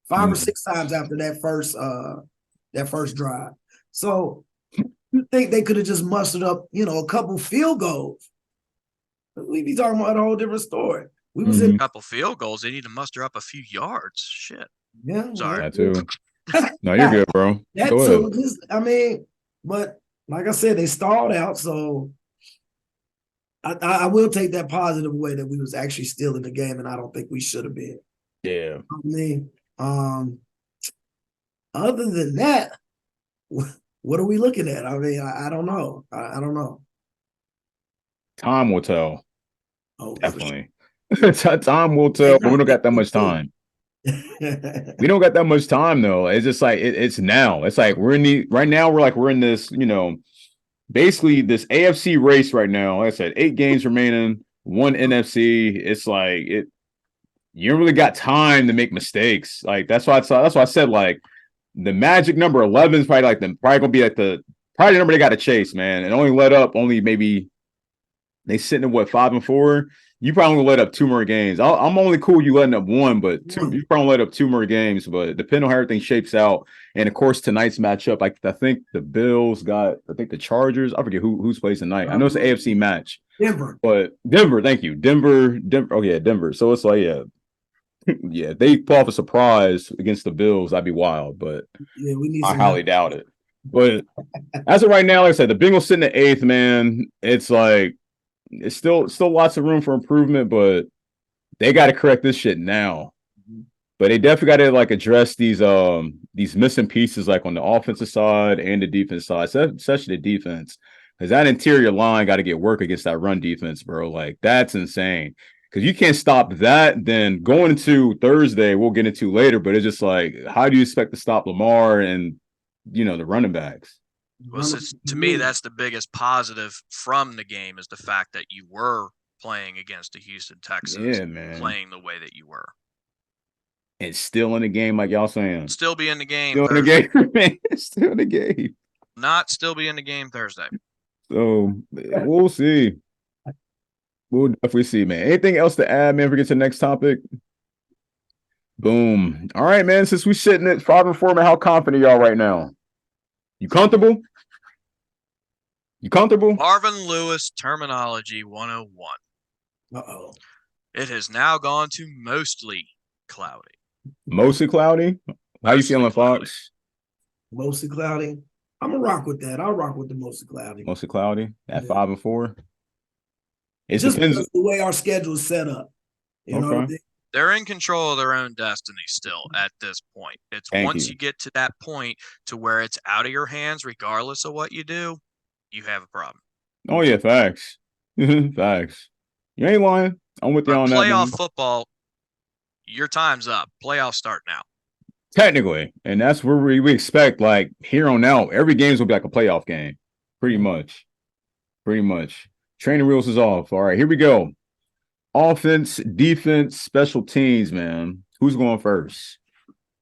Speaker 4: 5 or 6 times after that first drive. So you think they could have just mustered up, a couple field goals? We'd be talking about a whole different story. We was in
Speaker 5: a couple field goals. They need to muster up a few yards. Shit.
Speaker 3: Yeah, sorry. That too. No, you're good, bro.
Speaker 4: That too. But like I said, they stalled out. So I will take that positive way that we was actually still in the game, and I don't think we should have been.
Speaker 3: Yeah.
Speaker 4: I mean, other than that, what are we looking at? I mean, I don't know. I don't know.
Speaker 3: Time will tell.
Speaker 4: Oh,
Speaker 3: definitely. Time will tell, but we don't got that much time. We don't got that much time though. It's just like it's now. It's like we're in this, basically this AFC race right now. Like I said, 8 games remaining, 1 NFC. It's like you don't really got time to make mistakes. Like that's why I said like the magic number 11 is probably gonna be like the probably the number they got to chase, man. And only let up maybe they sitting at what 5-4. You probably let up 2 more games. I'm only cool you letting up 1, but 2. You probably let up 2 more games. But depending on how everything shapes out, and of course tonight's matchup, I think the Bills got the Chargers. I forget who's plays tonight. I know it's an AFC match.
Speaker 4: Denver.
Speaker 3: But Denver, thank you. Denver. Oh yeah, Denver. So it's like yeah, they pull off a surprise against the Bills. That'd be wild, but
Speaker 4: yeah, we need.
Speaker 3: I highly doubt it. But as of right now, like I said, the Bengals sitting at 8th, man. It's like it's still lots of room for improvement, but they got to correct this shit now. But they definitely got to like address these missing pieces, like on the offensive side and the defense side, especially the defense, because that interior line got to get work against that run defense, bro. Like that's insane. Because you can't stop that. Then going into Thursday, we'll get into later, but it's just like, how do you expect to stop Lamar and the running backs?
Speaker 5: Well, to me, that's the biggest positive from the game is the fact that you were playing against the Houston Texans, playing the way that you were.
Speaker 3: And still in the game, like y'all saying.
Speaker 5: Still be in the game.
Speaker 3: Still
Speaker 5: Thursday.
Speaker 3: in the game. Still in the game.
Speaker 5: Not still be in the game Thursday.
Speaker 3: So we'll see. We'll definitely see, man. Anything else to add, man, if we get to the next topic? Boom. All right, man. Since we're sitting at 5-4, man, how confident y'all right now? You comfortable? You comfortable?
Speaker 5: Marvin Lewis terminology 101.
Speaker 4: Uh-oh.
Speaker 5: It has now gone to mostly cloudy.
Speaker 3: Mostly cloudy? How you feeling, Fox?
Speaker 4: Mostly cloudy. I'm going to rock with that. I'll rock with the mostly cloudy.
Speaker 3: Mostly cloudy at 5-4? It
Speaker 4: just
Speaker 3: depends.
Speaker 4: Because the way our schedule is set up. You know what I mean?
Speaker 5: They're in control of their own destiny still at this point. It's once you get to that point to where it's out of your hands, regardless of what you do, you have a problem.
Speaker 3: Oh, yeah, facts. Facts. You ain't lying. I'm with you on that.
Speaker 5: Playoff football, your time's up. Playoffs start now.
Speaker 3: Technically. And that's where we expect, like, here on out, every game's will be like a playoff game. Pretty much. Training wheels is off. All right, here we go. Offense, defense, special teams, man. Who's going first?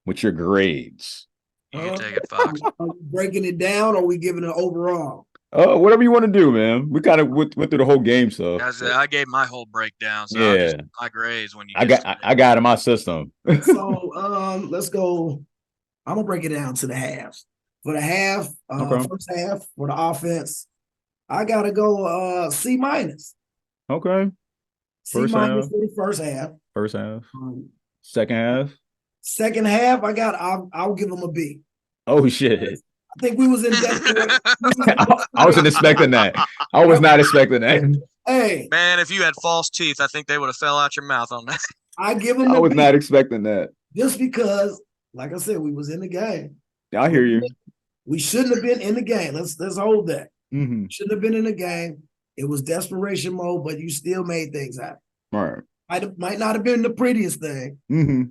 Speaker 3: What's your grades?
Speaker 5: You can take it, Fox.
Speaker 4: Are we breaking it down or are we giving it overall?
Speaker 3: Whatever you want to do, man. We kind of went through the whole game stuff.
Speaker 5: I gave my whole breakdown, so
Speaker 3: yeah.
Speaker 5: I'll just my grades when you
Speaker 3: I got in my system.
Speaker 4: So let's go. I'm gonna break it down to the halves. For the half, first half for the offense, I gotta go C-.
Speaker 3: Okay.
Speaker 4: C- for the first half.
Speaker 3: First half. Second half.
Speaker 4: Second half, I'll give them a B.
Speaker 3: Oh shit.
Speaker 4: I think we was in desperation.
Speaker 3: I wasn't expecting that. I was not expecting that.
Speaker 4: Hey.
Speaker 5: Man, if you had false teeth, I think they would have fell out your mouth on that.
Speaker 4: I give them
Speaker 3: I was not expecting that.
Speaker 4: Just because, like I said, we was in the game.
Speaker 3: I hear you.
Speaker 4: We shouldn't have been in the game. Let's hold that.
Speaker 3: Mm-hmm.
Speaker 4: Shouldn't have been in the game. It was desperation mode, but you still made things happen.
Speaker 3: All right.
Speaker 4: Might not have been the prettiest thing.
Speaker 3: Mm-hmm.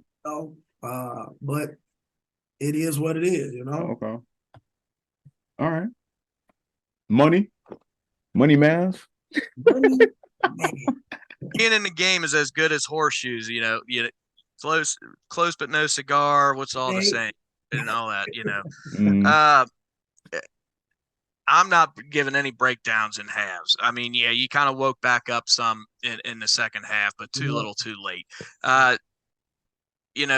Speaker 4: But it is what it is,
Speaker 3: Okay. All right. Money math.
Speaker 5: Being in the game is as good as horseshoes, close but no cigar. What's all the same and all that,
Speaker 3: Mm.
Speaker 5: I'm not giving any breakdowns in halves. I mean, yeah, you kind of woke back up some in the second half, but too little, too late.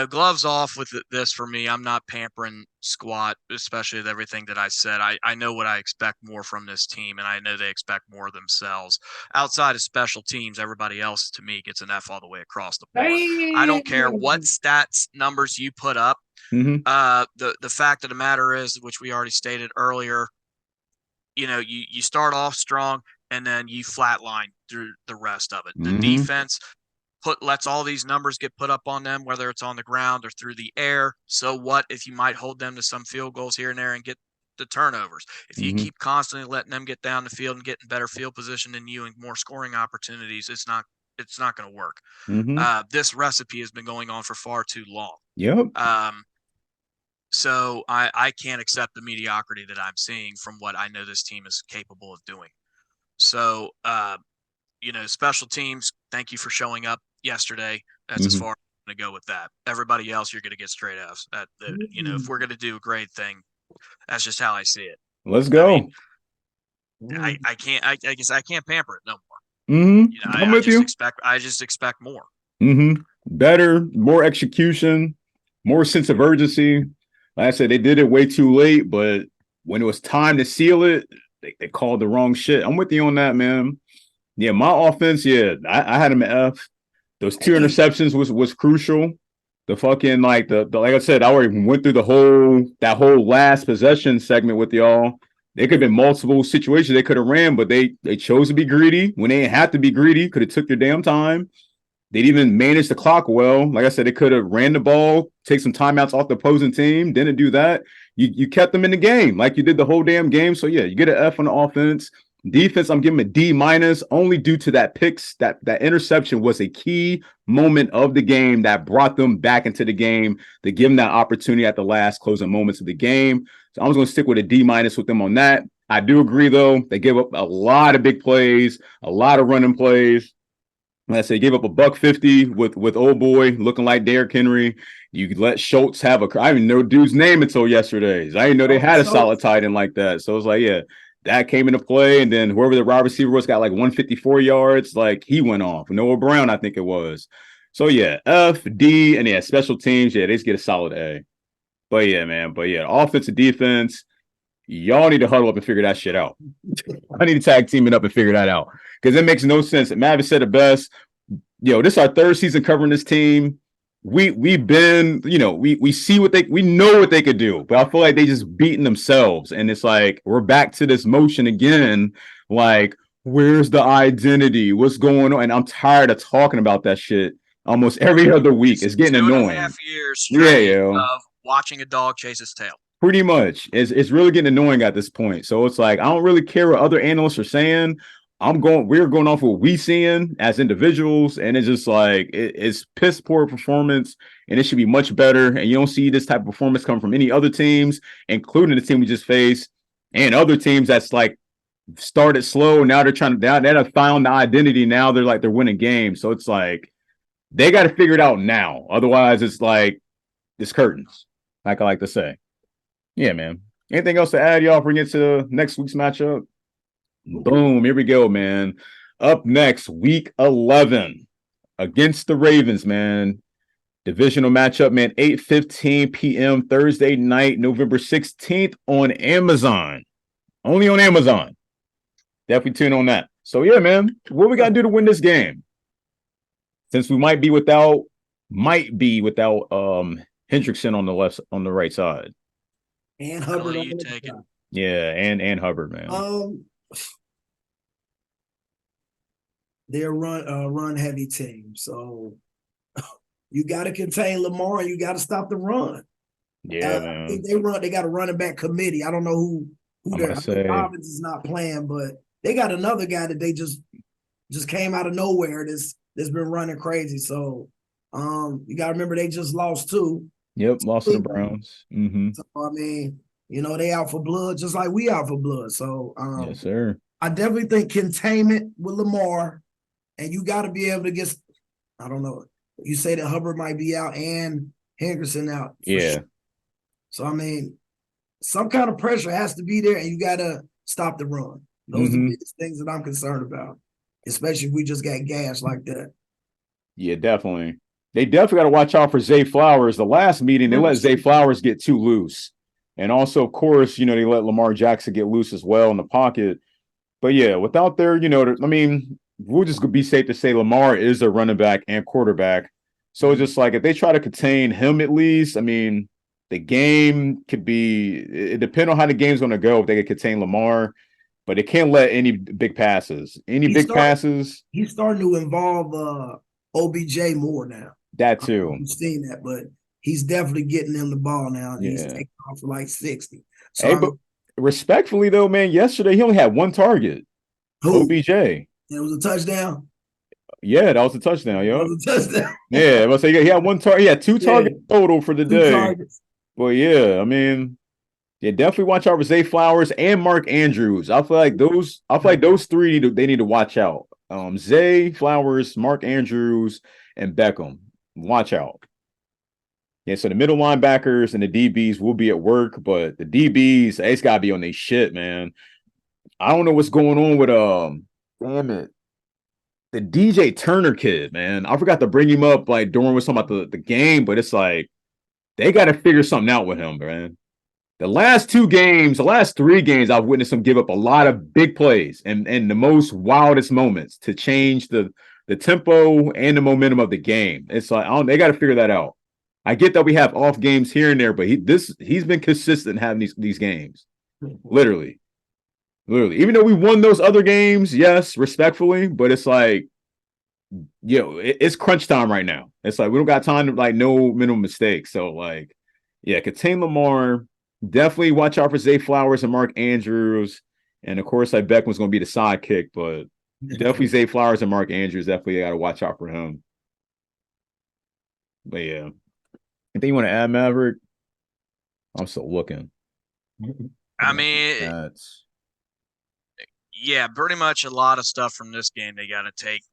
Speaker 5: Gloves off with this for me. I'm not pampering squat, especially with everything that I said. I know what I expect more from this team, and I know they expect more of themselves. Outside of special teams, everybody else, to me, gets an F all the way across the board. I don't care what stats numbers you put up.
Speaker 3: Mm-hmm.
Speaker 5: The fact of the matter is, which we already stated earlier, you start off strong, and then you flatline through the rest of it. The defense lets all these numbers get put up on them, whether it's on the ground or through the air. So what if you might hold them to some field goals here and there and get the turnovers? If you keep constantly letting them get down the field and get in better field position than you and more scoring opportunities, it's not going to work. This recipe has been going on for far too long.
Speaker 3: Yep.
Speaker 5: So I can't accept the mediocrity that I'm seeing from what I know this team is capable of doing. So, special teams, thank you for showing up yesterday. That's as far as I'm going to go with that. Everybody else, you're going to get straight Fs. If we're going to do a great thing, that's just how I see it.
Speaker 3: Let's go.
Speaker 5: I can't. I guess I can't pamper it no more.
Speaker 3: I'm with you.
Speaker 5: I just expect more.
Speaker 3: Better, more execution, more sense of urgency. Like I said, they did it way too late, but when it was time to seal it, they called the wrong shit. I'm with you on that, man. Yeah, my offense, I had him at F. Those 2 interceptions was crucial. The fucking like the like I said, I already went through that whole last possession segment with y'all. There could have been multiple situations they could have ran, but they chose to be greedy when they didn't have to be greedy. Could have took their damn time. They'd even manage the clock well. Like I said, they could have ran the ball, take some timeouts off the opposing team. Didn't do that. You kept them in the game like you did the whole damn game. So yeah, you get an F on the offense. Defense, I'm giving a D- only due to that picks. That interception was a key moment of the game that brought them back into the game to give them that opportunity at the last closing moments of the game. So I was going to stick with a D- with them on that. I do agree, though. They gave up a lot of big plays, a lot of running plays. Like I said, gave up $150 with old boy looking like Derrick Henry. You could let Schultz have I didn't even know dude's name until yesterday. I didn't know they had a solid tight end like that. So it was like, yeah, that came into play. And then whoever the wide receiver was got like 154 yards. Like he went off. Noah Brown, I think it was. So yeah, F, D, and yeah, special teams. Yeah, they just get a solid A. But yeah, man. But yeah, offensive defense. Y'all need to huddle up and figure that shit out. I need to tag team it up and figure that out because it makes no sense. Maverick said it best. This is our 3rd season covering this team. We've been, we see we know what they could do, but I feel like they just beating themselves, and it's like we're back to this motion again. Like, where's the identity? What's going on? And I'm tired of talking about that shit almost every other week. It's getting annoying.
Speaker 5: 2.5 years straight of watching a dog chase its tail.
Speaker 3: Pretty much. It's really getting annoying at this point. So it's like I don't really care what other analysts are saying. We're going off what we seeing as individuals, and it's just like it's piss poor performance, and it should be much better. And you don't see this type of performance come from any other teams, including the team we just faced, and other teams that's like started slow. Now they're trying to they have found the identity. Now they're winning games. So it's like they got to figure it out now. Otherwise, it's like it's curtains, like I like to say. Yeah, man. Anything else to add, y'all? Bring it to next week's matchup. Boom. Here we go, man. Up next, week 11 against the Ravens, man. Divisional matchup, man. 8:15 p.m. Thursday night, November 16th on Amazon. Only on Amazon. Definitely tune on that. So, yeah, man. What we got to do to win this game? Since we might be without Hendrickson on the right side.
Speaker 4: And Hubbard.
Speaker 3: Yeah, and Hubbard, man.
Speaker 4: They're run heavy team, so you got to contain Lamar and you got to stop the run.
Speaker 3: Yeah, man.
Speaker 4: If they run, they got a running back committee. I don't know who they're. Dobbins is not playing, but they got another guy that they just came out of nowhere that's been running crazy. So you got to remember they just lost 2.
Speaker 3: Yep, lost to the Browns. Mm-hmm.
Speaker 4: So, I mean, they out for blood just like we out for blood. So
Speaker 3: yes, sir.
Speaker 4: I definitely think containment with Lamar, and you got to be able to get. I don't know. You say that Hubbard might be out and Hendrickson out.
Speaker 3: Yeah.
Speaker 4: Sure. So I mean, some kind of pressure has to be there, and you got to stop the run. Those are the biggest things that I'm concerned about, especially if we just got gashed like that.
Speaker 3: Yeah, definitely. They definitely got to watch out for Zay Flowers. The last meeting, they let Zay Flowers get too loose. And also, of course, they let Lamar Jackson get loose as well in the pocket. But yeah, without their, we'll just be safe to say Lamar is a running back and quarterback. So it's just like if they try to contain him at least, the game could be, it depends on how the game's going to go if they could contain Lamar. But they can't let any big passes. Passes.
Speaker 4: He's starting to involve OBJ more now.
Speaker 3: That too.
Speaker 4: I've seen that, but he's definitely getting him the ball now. And he's taking off for like 60. So
Speaker 3: but respectfully though, man, yesterday he only had 1 target.
Speaker 4: Who?
Speaker 3: OBJ.
Speaker 4: It was a touchdown.
Speaker 3: Yeah, that was a touchdown, yo.
Speaker 4: It was a touchdown.
Speaker 3: Yeah, I must say he had 1 target. He had 2 targets total for the day.
Speaker 4: Targets.
Speaker 3: But yeah, definitely watch out for Zay Flowers and Mark Andrews. I feel like those 3 they need to watch out. Zay Flowers, Mark Andrews, and Beckham. Watch out. Yeah, so the middle linebackers and the DBs will be at work, but the DBs, it's got to be on their shit, man. I don't know what's going on with damn it, the DJ Turner kid, man. I forgot to bring him up like during was talking about the game, but it's like they got to figure something out with him, man. The last 3 games, I've witnessed him give up a lot of big plays and the most wildest moments to change the tempo and the momentum of the game. It's like they got to figure that out. I get that we have off games here and there, but he's been consistent having these games. Literally. Even though we won those other games, yes, respectfully, but it's like, it's crunch time right now. It's like we don't got time to like no minimum mistakes. So like, yeah, contain Lamar. Definitely watch out for Zay Flowers and Mark Andrews. And of course, Beckman's going to be the sidekick, but definitely Zay Flowers and Mark Andrews. Definitely got to watch out for him. But yeah. Anything you want to add, Maverick? I'm still looking.
Speaker 5: I mean, yeah, pretty much a lot of stuff from this game they got to take.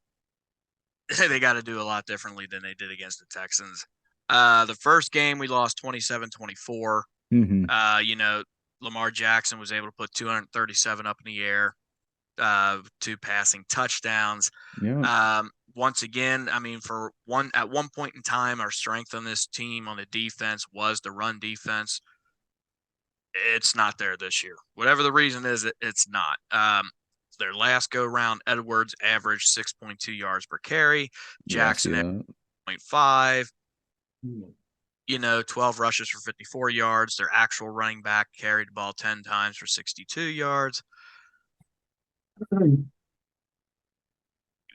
Speaker 5: They got to do a lot differently than they did against the Texans. The first game we lost 27-24.
Speaker 3: Mm-hmm.
Speaker 5: Lamar Jackson was able to put 237 up in the air, 2 passing touchdowns.
Speaker 3: Yeah.
Speaker 5: Once again, I mean, at one point in time, our strength on this team on the defense was the run defense. It's not there this year. Whatever the reason is, it's not. Their last go round, Edwards averaged 6.2 yards per carry. Jackson at 0.5. 12 rushes for 54 yards. Their actual running back carried the ball 10 times for 62 yards.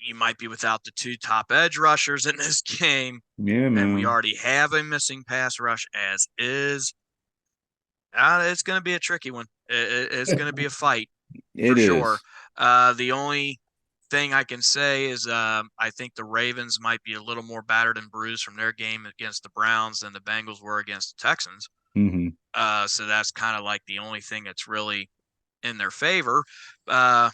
Speaker 5: You might be without the 2 top edge rushers in this game.
Speaker 3: Yeah, man.
Speaker 5: And we already have a missing pass rush as is. It's going to be a tricky one. It's going to be a fight for sure. The only thing I can say is I think the Ravens might be a little more battered and bruised from their game against the Browns than the Bengals were against the Texans.
Speaker 3: Mm-hmm.
Speaker 5: So that's kind of like the only thing that's really in their favor. Because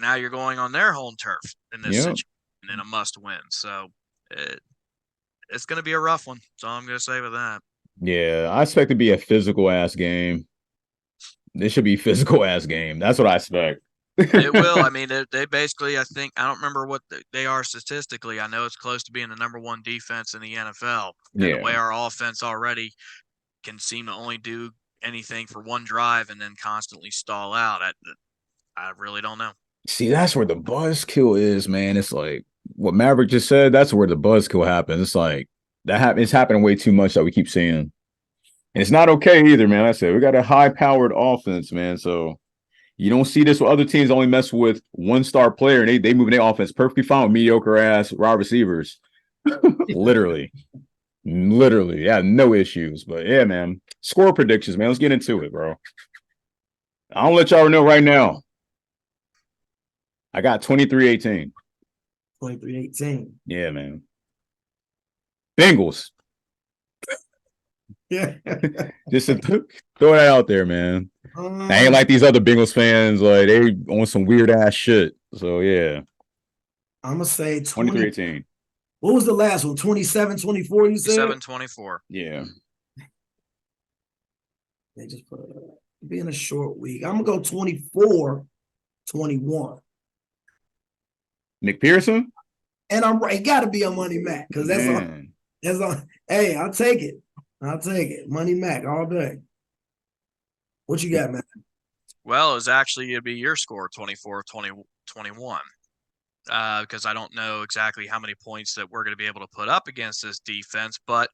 Speaker 5: now you're going on their home turf in this situation in a must win. So it's going to be a rough one. That's all I'm going to say with that.
Speaker 3: Yeah, I expect it to be a physical ass game. This should be a physical ass game. That's what I expect.
Speaker 5: It will. I mean, they basically, I don't remember what they are statistically. I know it's close to being the number 1 defense in the NFL. And the way our offense already can seem to only do anything for one drive and then constantly stall out. I really don't know.
Speaker 3: See, that's where the buzzkill is, man. It's like what Maverick just said. That's where the buzzkill happens. It's like it's happening way too much that we keep seeing. And it's not okay either, man. Like I said, we got a high-powered offense, man. So you don't see this with other teams only mess with 1-star player, and they move their offense perfectly fine with mediocre-ass wide receivers. Literally. Yeah, no issues. But, yeah, man. Score predictions, man. Let's get into it, bro. I'll let y'all know right now. I got 23-18.
Speaker 4: 23-18.
Speaker 3: Yeah, man. Bengals.
Speaker 4: Yeah.
Speaker 3: Just to throw that out there, man. I ain't like these other Bengals fans. Like, they on some weird-ass shit. So, yeah.
Speaker 4: I'm going to say
Speaker 3: 23-18.
Speaker 4: What was the last one? 27-24, you said?
Speaker 5: 27-24.
Speaker 3: Yeah.
Speaker 4: They just put it being a short week. I'm going to go 24-21.
Speaker 3: McPherson?
Speaker 4: And I'm right. Got to be a Money Mac because that's all. Hey, I'll take it. Money Mac all day. What you got, man?
Speaker 5: Well, it was actually it'd be your score 24-21. Because I don't know exactly how many points that we're going to be able to put up against this defense, but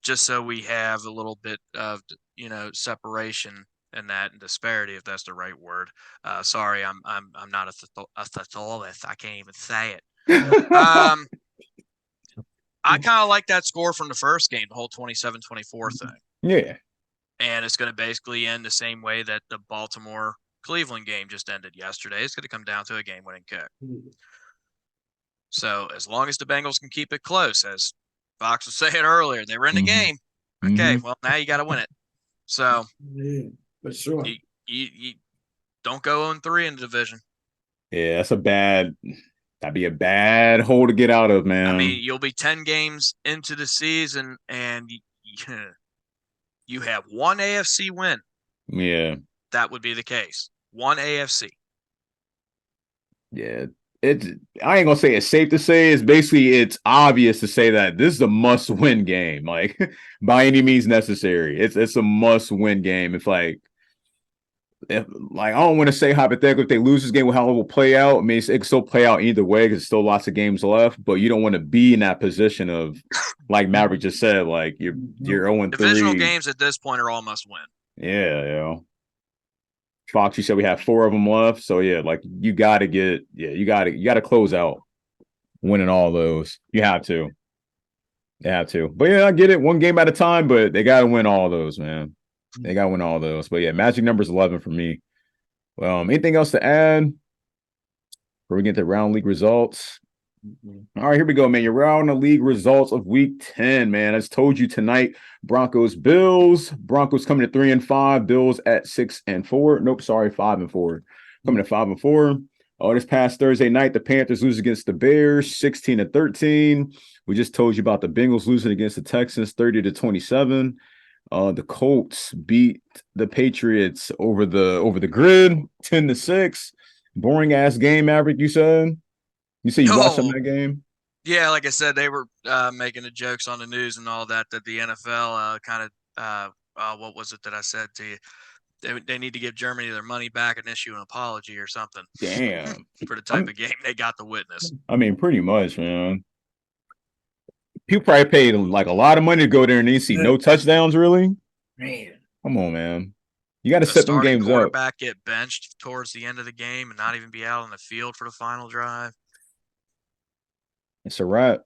Speaker 5: just so we have a little bit of separation and that and disparity, if that's the right word. Sorry, I'm not a thesaurus. I can't even say it. I kind of like that score from the first game, the whole 27-24 thing.
Speaker 3: Yeah.
Speaker 5: And it's going to basically end the same way that the Baltimore-Cleveland game just ended yesterday. It's going to come down to a game-winning kick. So as long as the Bengals can keep it close, as Foxx was saying earlier, they were in the game. Okay, well, now you got to win it. So
Speaker 4: for sure.
Speaker 5: You don't go 0-3 in the division.
Speaker 3: Yeah, that's a bad That'd be a bad hole to get out of, man.
Speaker 5: I mean, you'll be 10 games into the season and you have one AFC win.
Speaker 3: Yeah.
Speaker 5: That would be the case. One AFC.
Speaker 3: Yeah. I ain't gonna say it's safe to say. It's obvious to say that this is a must-win game, like by any means necessary. It's a must-win game. If I don't want to say hypothetically if they lose this game, how it will play out. I mean, it could still play out either way because still lots of games left. But you don't want to be in that position of, like Maverick just said, like you're 0-3.
Speaker 5: Divisional games at this point are all must win.
Speaker 3: Yeah. Fox, you said we have 4 of them left. So yeah, like you gotta close out winning all those. You have to. But yeah, I get it. One game at a time, but they gotta win all those, man. They got to win all those. But yeah, magic number is 11 for me. Anything else to add before we get to round league results? All right, here we go, man. Your round league results of week 10, man. As told you tonight, Broncos coming to 3-5, Bills at 6-4. Nope, sorry, 5-4. Coming to 5-4. This past Thursday night, the Panthers lose against the Bears, 16-13. We just told you about the Bengals losing against the Texans, 30-27. The Colts beat the Patriots over the grid, 10-6. Boring ass game, Maverick. You said you watched some of that game.
Speaker 5: Yeah, like I said, they were making the jokes on the news and all that the NFL what was it that I said to you? They need to give Germany their money back and issue an apology or something.
Speaker 3: Damn,
Speaker 5: for the type of game they got to witness.
Speaker 3: I mean, pretty much, man. People probably paid like a lot of money to go there and they see no touchdowns, really.
Speaker 4: Man,
Speaker 3: come on, man. You got to set them games up.
Speaker 5: Quarterback get benched towards the end of the game and not even be out on the field for the final drive.
Speaker 3: It's a wrap.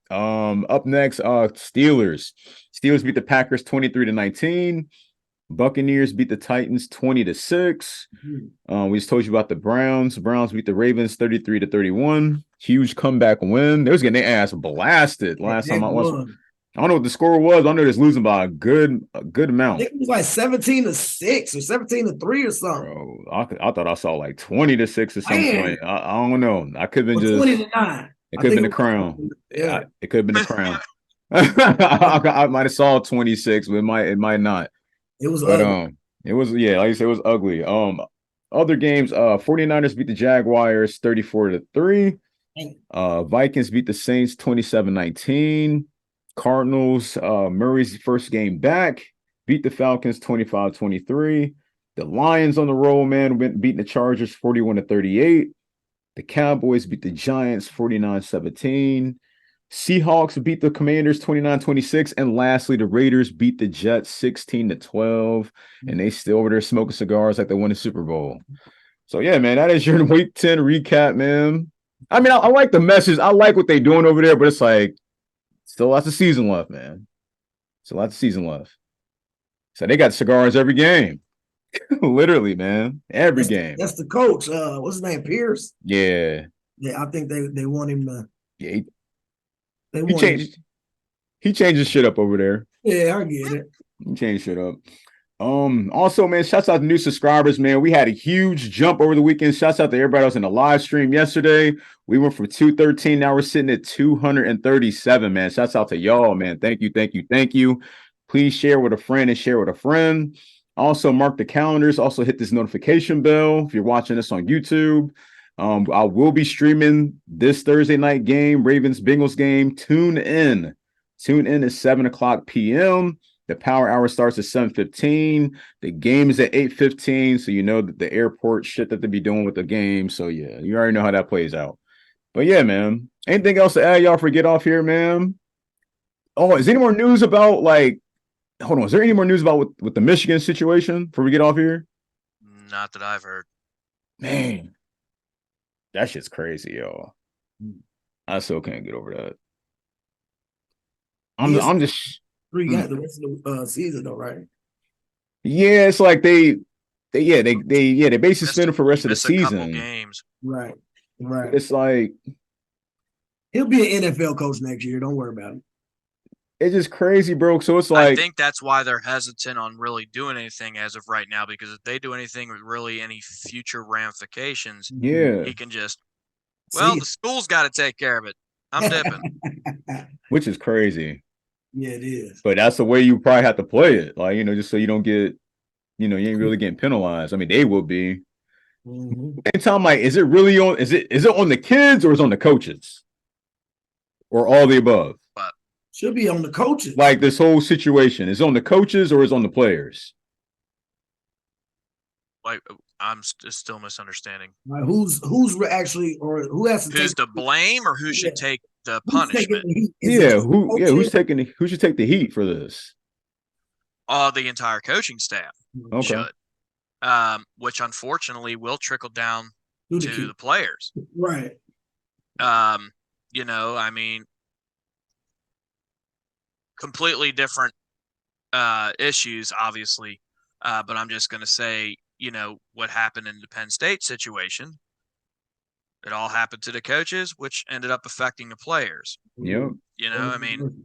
Speaker 3: Up next, Steelers. Steelers beat the Packers 23-19. Buccaneers beat the Titans 20-6. We just told you about the Browns. Browns beat the Ravens 33-31. Huge comeback win. They was getting their ass blasted last time I watched. I don't know what the score was. I know they're losing by a good amount.
Speaker 4: I think it was like 17-6 or 17-3 or something.
Speaker 3: Bro, I thought I saw like 20-6 at some point. I don't know. I could have been just
Speaker 4: 20-9.
Speaker 3: It could have been the Crown. Yeah, it could have been the Crown. I might have saw 26, but it might not.
Speaker 4: It was ugly.
Speaker 3: It was, like you said, it was ugly. Other games, 49ers beat the Jaguars 34-3. Vikings beat the Saints 27-19. Cardinals, Murray's first game back, beat the Falcons 25-23. The Lions on the roll, man, beating the Chargers 41-38. The Cowboys beat the Giants 49-17. Seahawks beat the Commanders 29-26. And lastly, the Raiders beat the Jets 16-12. And they still over there smoking cigars like they won the Super Bowl. So, yeah, man, that is your Week 10 recap, man. I mean, I like the message. I like what they're doing over there, but it's like still lots of season left, man. Still lots of season left. So they got cigars every game. Literally, man. Every game.
Speaker 4: That's the coach. What's his name? Pierce?
Speaker 3: Yeah.
Speaker 4: Yeah, I think they want him to.
Speaker 3: Yeah. He changes shit up over there.
Speaker 4: Yeah, I get it.
Speaker 3: He changed shit up. Also, man, shouts out to new subscribers, man. We had a huge jump over the weekend. Shouts out to everybody else in the live stream yesterday. We went from 213. Now we're sitting at 237, man. Shouts out to y'all, man. Thank you. Please share with a friend and share with a friend. Also, mark the calendars. Also, hit this notification bell if you're watching this on YouTube. I will be streaming this Thursday night game, Ravens-Bengals game. Tune in. Tune in at 7:00 p.m. The power hour starts at 7:15. The game is at 8:15, so you know that the airport shit that they be doing with the game. So, yeah, you already know how that plays out. But, yeah, man. Anything else to add, y'all, for get off here, man? Oh, is there any more news about, like, hold on. Is there any more news about with the Michigan situation before we get off here?
Speaker 5: Not that I've heard.
Speaker 3: Man, that shit's crazy, y'all. I still can't get over that. I'm just.
Speaker 4: We got the rest of the season, though, right?
Speaker 3: Yeah, it's like they basically suspended for the rest of the season.
Speaker 5: Couple games.
Speaker 4: Right.
Speaker 3: It's like
Speaker 4: he'll be an NFL coach next year. Don't worry about it.
Speaker 3: It's just crazy, bro. So it's like
Speaker 5: I think that's why they're hesitant on really doing anything as of right now, because if they do anything with really any future ramifications,
Speaker 3: yeah,
Speaker 5: he can just Well, the school's got to take care of it. I'm dipping.
Speaker 3: Which is crazy.
Speaker 4: Yeah, it is.
Speaker 3: But that's the way you probably have to play it. Like, just so you don't get, you ain't really getting penalized. I mean, they will be.
Speaker 4: Mm-hmm.
Speaker 3: Same time, like, is it really on? Is it on the kids or is it on the coaches, or all the above?
Speaker 5: But
Speaker 4: should be on the coaches.
Speaker 3: Like this whole situation is on the coaches or is on the players?
Speaker 5: Like, I'm still misunderstanding.
Speaker 4: Like who's actually, or who has to
Speaker 5: who's to blame, or who should take the punishment?
Speaker 3: Who should take the heat for this?
Speaker 5: The entire coaching staff should. Which unfortunately will trickle down to the players.
Speaker 4: Right.
Speaker 5: I mean, completely different issues, obviously. But I'm just going to say, what happened in the Penn State situation, it all happened to the coaches, which ended up affecting the players.
Speaker 3: Yep.
Speaker 5: I mean,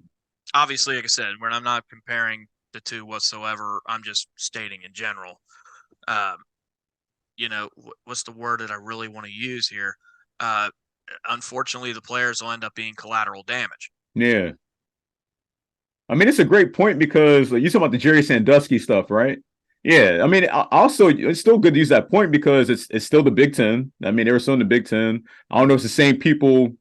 Speaker 5: obviously, like I said, when I'm not comparing the two whatsoever, I'm just stating in general. What's the word that I really want to use here? Unfortunately, the players will end up being collateral damage.
Speaker 3: Yeah. I mean, it's a great point because you're talking about the Jerry Sandusky stuff, right? Yeah. I mean, also, it's still good to use that point because it's still the Big Ten. I mean, they were still in the Big Ten. I don't know if it's the same people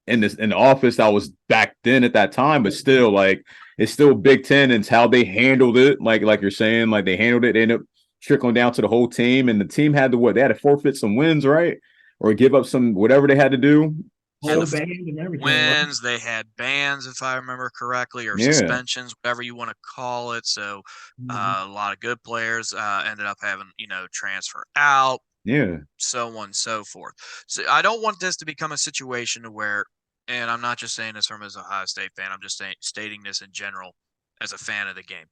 Speaker 3: in the office that was back then at that time, but still, like, it's still Big Ten and it's how they handled it. Like you're saying, like they handled it. They ended up trickling down to the whole team, and the team had to they had to forfeit some wins, right? Or give up some whatever they had to do.
Speaker 4: Whole band and everything.
Speaker 5: Wins, right? They had bans, if I remember correctly, or suspensions, whatever you want to call it. So a lot of good players ended up having, transfer out.
Speaker 3: Yeah.
Speaker 5: So on and so forth. So I don't want this to become a situation where, and I'm not just saying this from as a Ohio State fan, I'm just stating this in general as a fan of the game,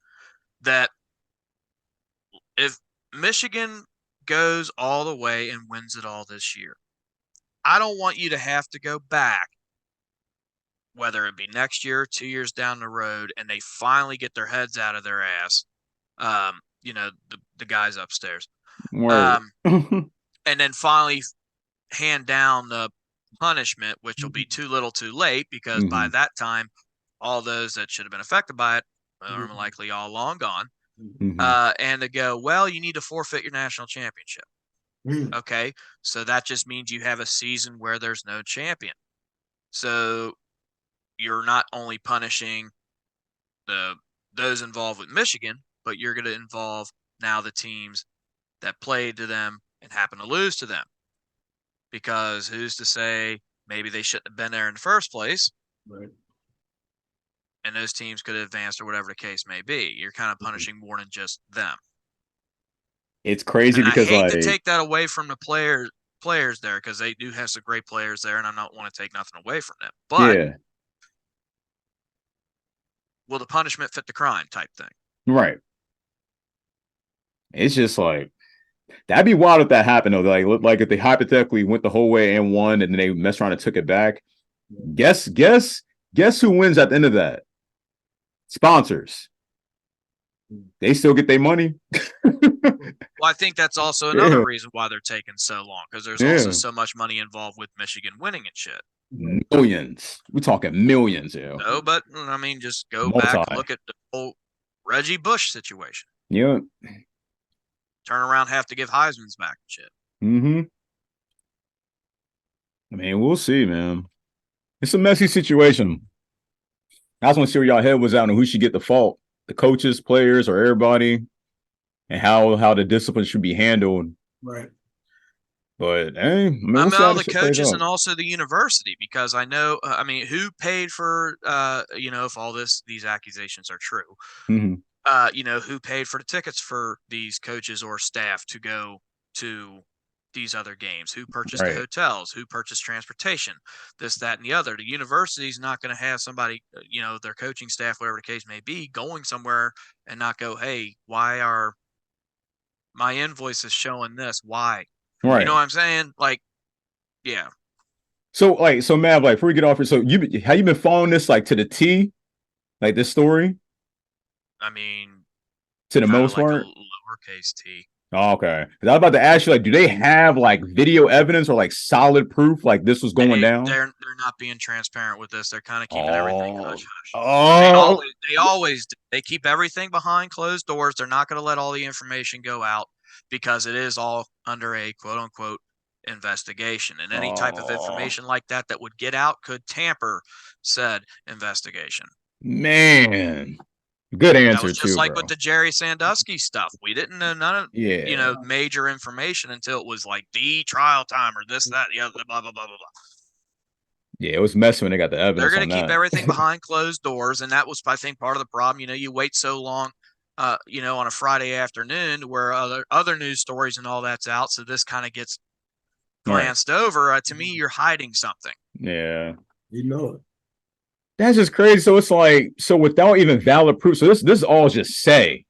Speaker 5: that if Michigan goes all the way and wins it all this year, I don't want you to have to go back, whether it be next year, 2 years down the road, and they finally get their heads out of their ass, the guys upstairs. And then finally hand down the punishment, which will be too little too late, because by that time, all those that should have been affected by it are likely all long gone. And to go, well, you need to forfeit your national championship. Okay, so that just means you have a season where there's no champion. So you're not only punishing those involved with Michigan, but you're going to involve now the teams that played to them and happen to lose to them. Because who's to say maybe they shouldn't have been there in the first place?
Speaker 4: Right.
Speaker 5: And those teams could have advanced or whatever the case may be. You're kind of punishing more than just them.
Speaker 3: It's crazy because
Speaker 5: I hate to take that away from the players there, because they do have some great players there, and I don't want to take nothing away from them. But will the punishment fit the crime type thing?
Speaker 3: Right. It's just like, that'd be wild if that happened, though. Like if they hypothetically went the whole way and won, and then they messed around and took it back. Guess who wins at the end of that? Sponsors. They still get their money.
Speaker 5: Well, I think that's also another reason why they're taking so long, because there's also so much money involved with Michigan winning and shit.
Speaker 3: Millions. We're talking millions, yo.
Speaker 5: No, but I mean, just go back and look at the whole Reggie Bush situation.
Speaker 3: Yeah.
Speaker 5: Turn around, have to give Heisman's back and shit.
Speaker 3: I mean, we'll see, man. It's a messy situation. I just want to see where y'all head was out and who should get the fault. The coaches, players, or everybody, and how the discipline should be handled.
Speaker 4: Right.
Speaker 3: But hey,
Speaker 5: the coaches and also the university, because I know, who paid for, if all these accusations are true, who paid for the tickets for these coaches or staff to go to these other games, who purchased the hotels, who purchased transportation, this, that, and the other. The university's not going to have somebody, their coaching staff, whatever the case may be, going somewhere and not go, hey, why are my invoices showing this? Why?
Speaker 3: Right.
Speaker 5: You know what I'm saying? Like, yeah.
Speaker 3: So Mav, before we get off here, so have you been following this like to the T, this story?
Speaker 5: I mean,
Speaker 3: to the most part,
Speaker 5: lowercase t.
Speaker 3: Oh, okay. 'Cause I was about to ask you, like, do they have like video evidence or like solid proof like this was going down?
Speaker 5: They're not being transparent with this. They're kind of keeping everything
Speaker 3: Oh,
Speaker 5: hush hush.
Speaker 3: oh,
Speaker 5: They always do. They keep everything behind closed doors. They're not going to let all the information go out because it is all under a quote unquote investigation. And any type of
Speaker 3: oh,
Speaker 5: information like that that would get out could tamper said investigation.
Speaker 3: man. Good
Speaker 5: That
Speaker 3: answer
Speaker 5: was just
Speaker 3: too,
Speaker 5: like
Speaker 3: bro.
Speaker 5: with the Jerry Sandusky stuff. We didn't know none of
Speaker 3: Yeah.
Speaker 5: major information until it was like the trial time or this, that, the other, blah, blah, blah, blah, blah.
Speaker 3: Yeah, it was messy when they got the
Speaker 5: They're
Speaker 3: evidence
Speaker 5: going
Speaker 3: on
Speaker 5: to keep
Speaker 3: that.
Speaker 5: everything behind closed doors, and that was, I think, part of the problem. You wait so long, on a Friday afternoon where other news stories and all that's out, so this kind of gets
Speaker 3: Right.
Speaker 5: glanced over. To me, you're hiding something.
Speaker 3: Yeah.
Speaker 4: You know it.
Speaker 3: That's just crazy. So it's like, so without even valid proof, so this all just say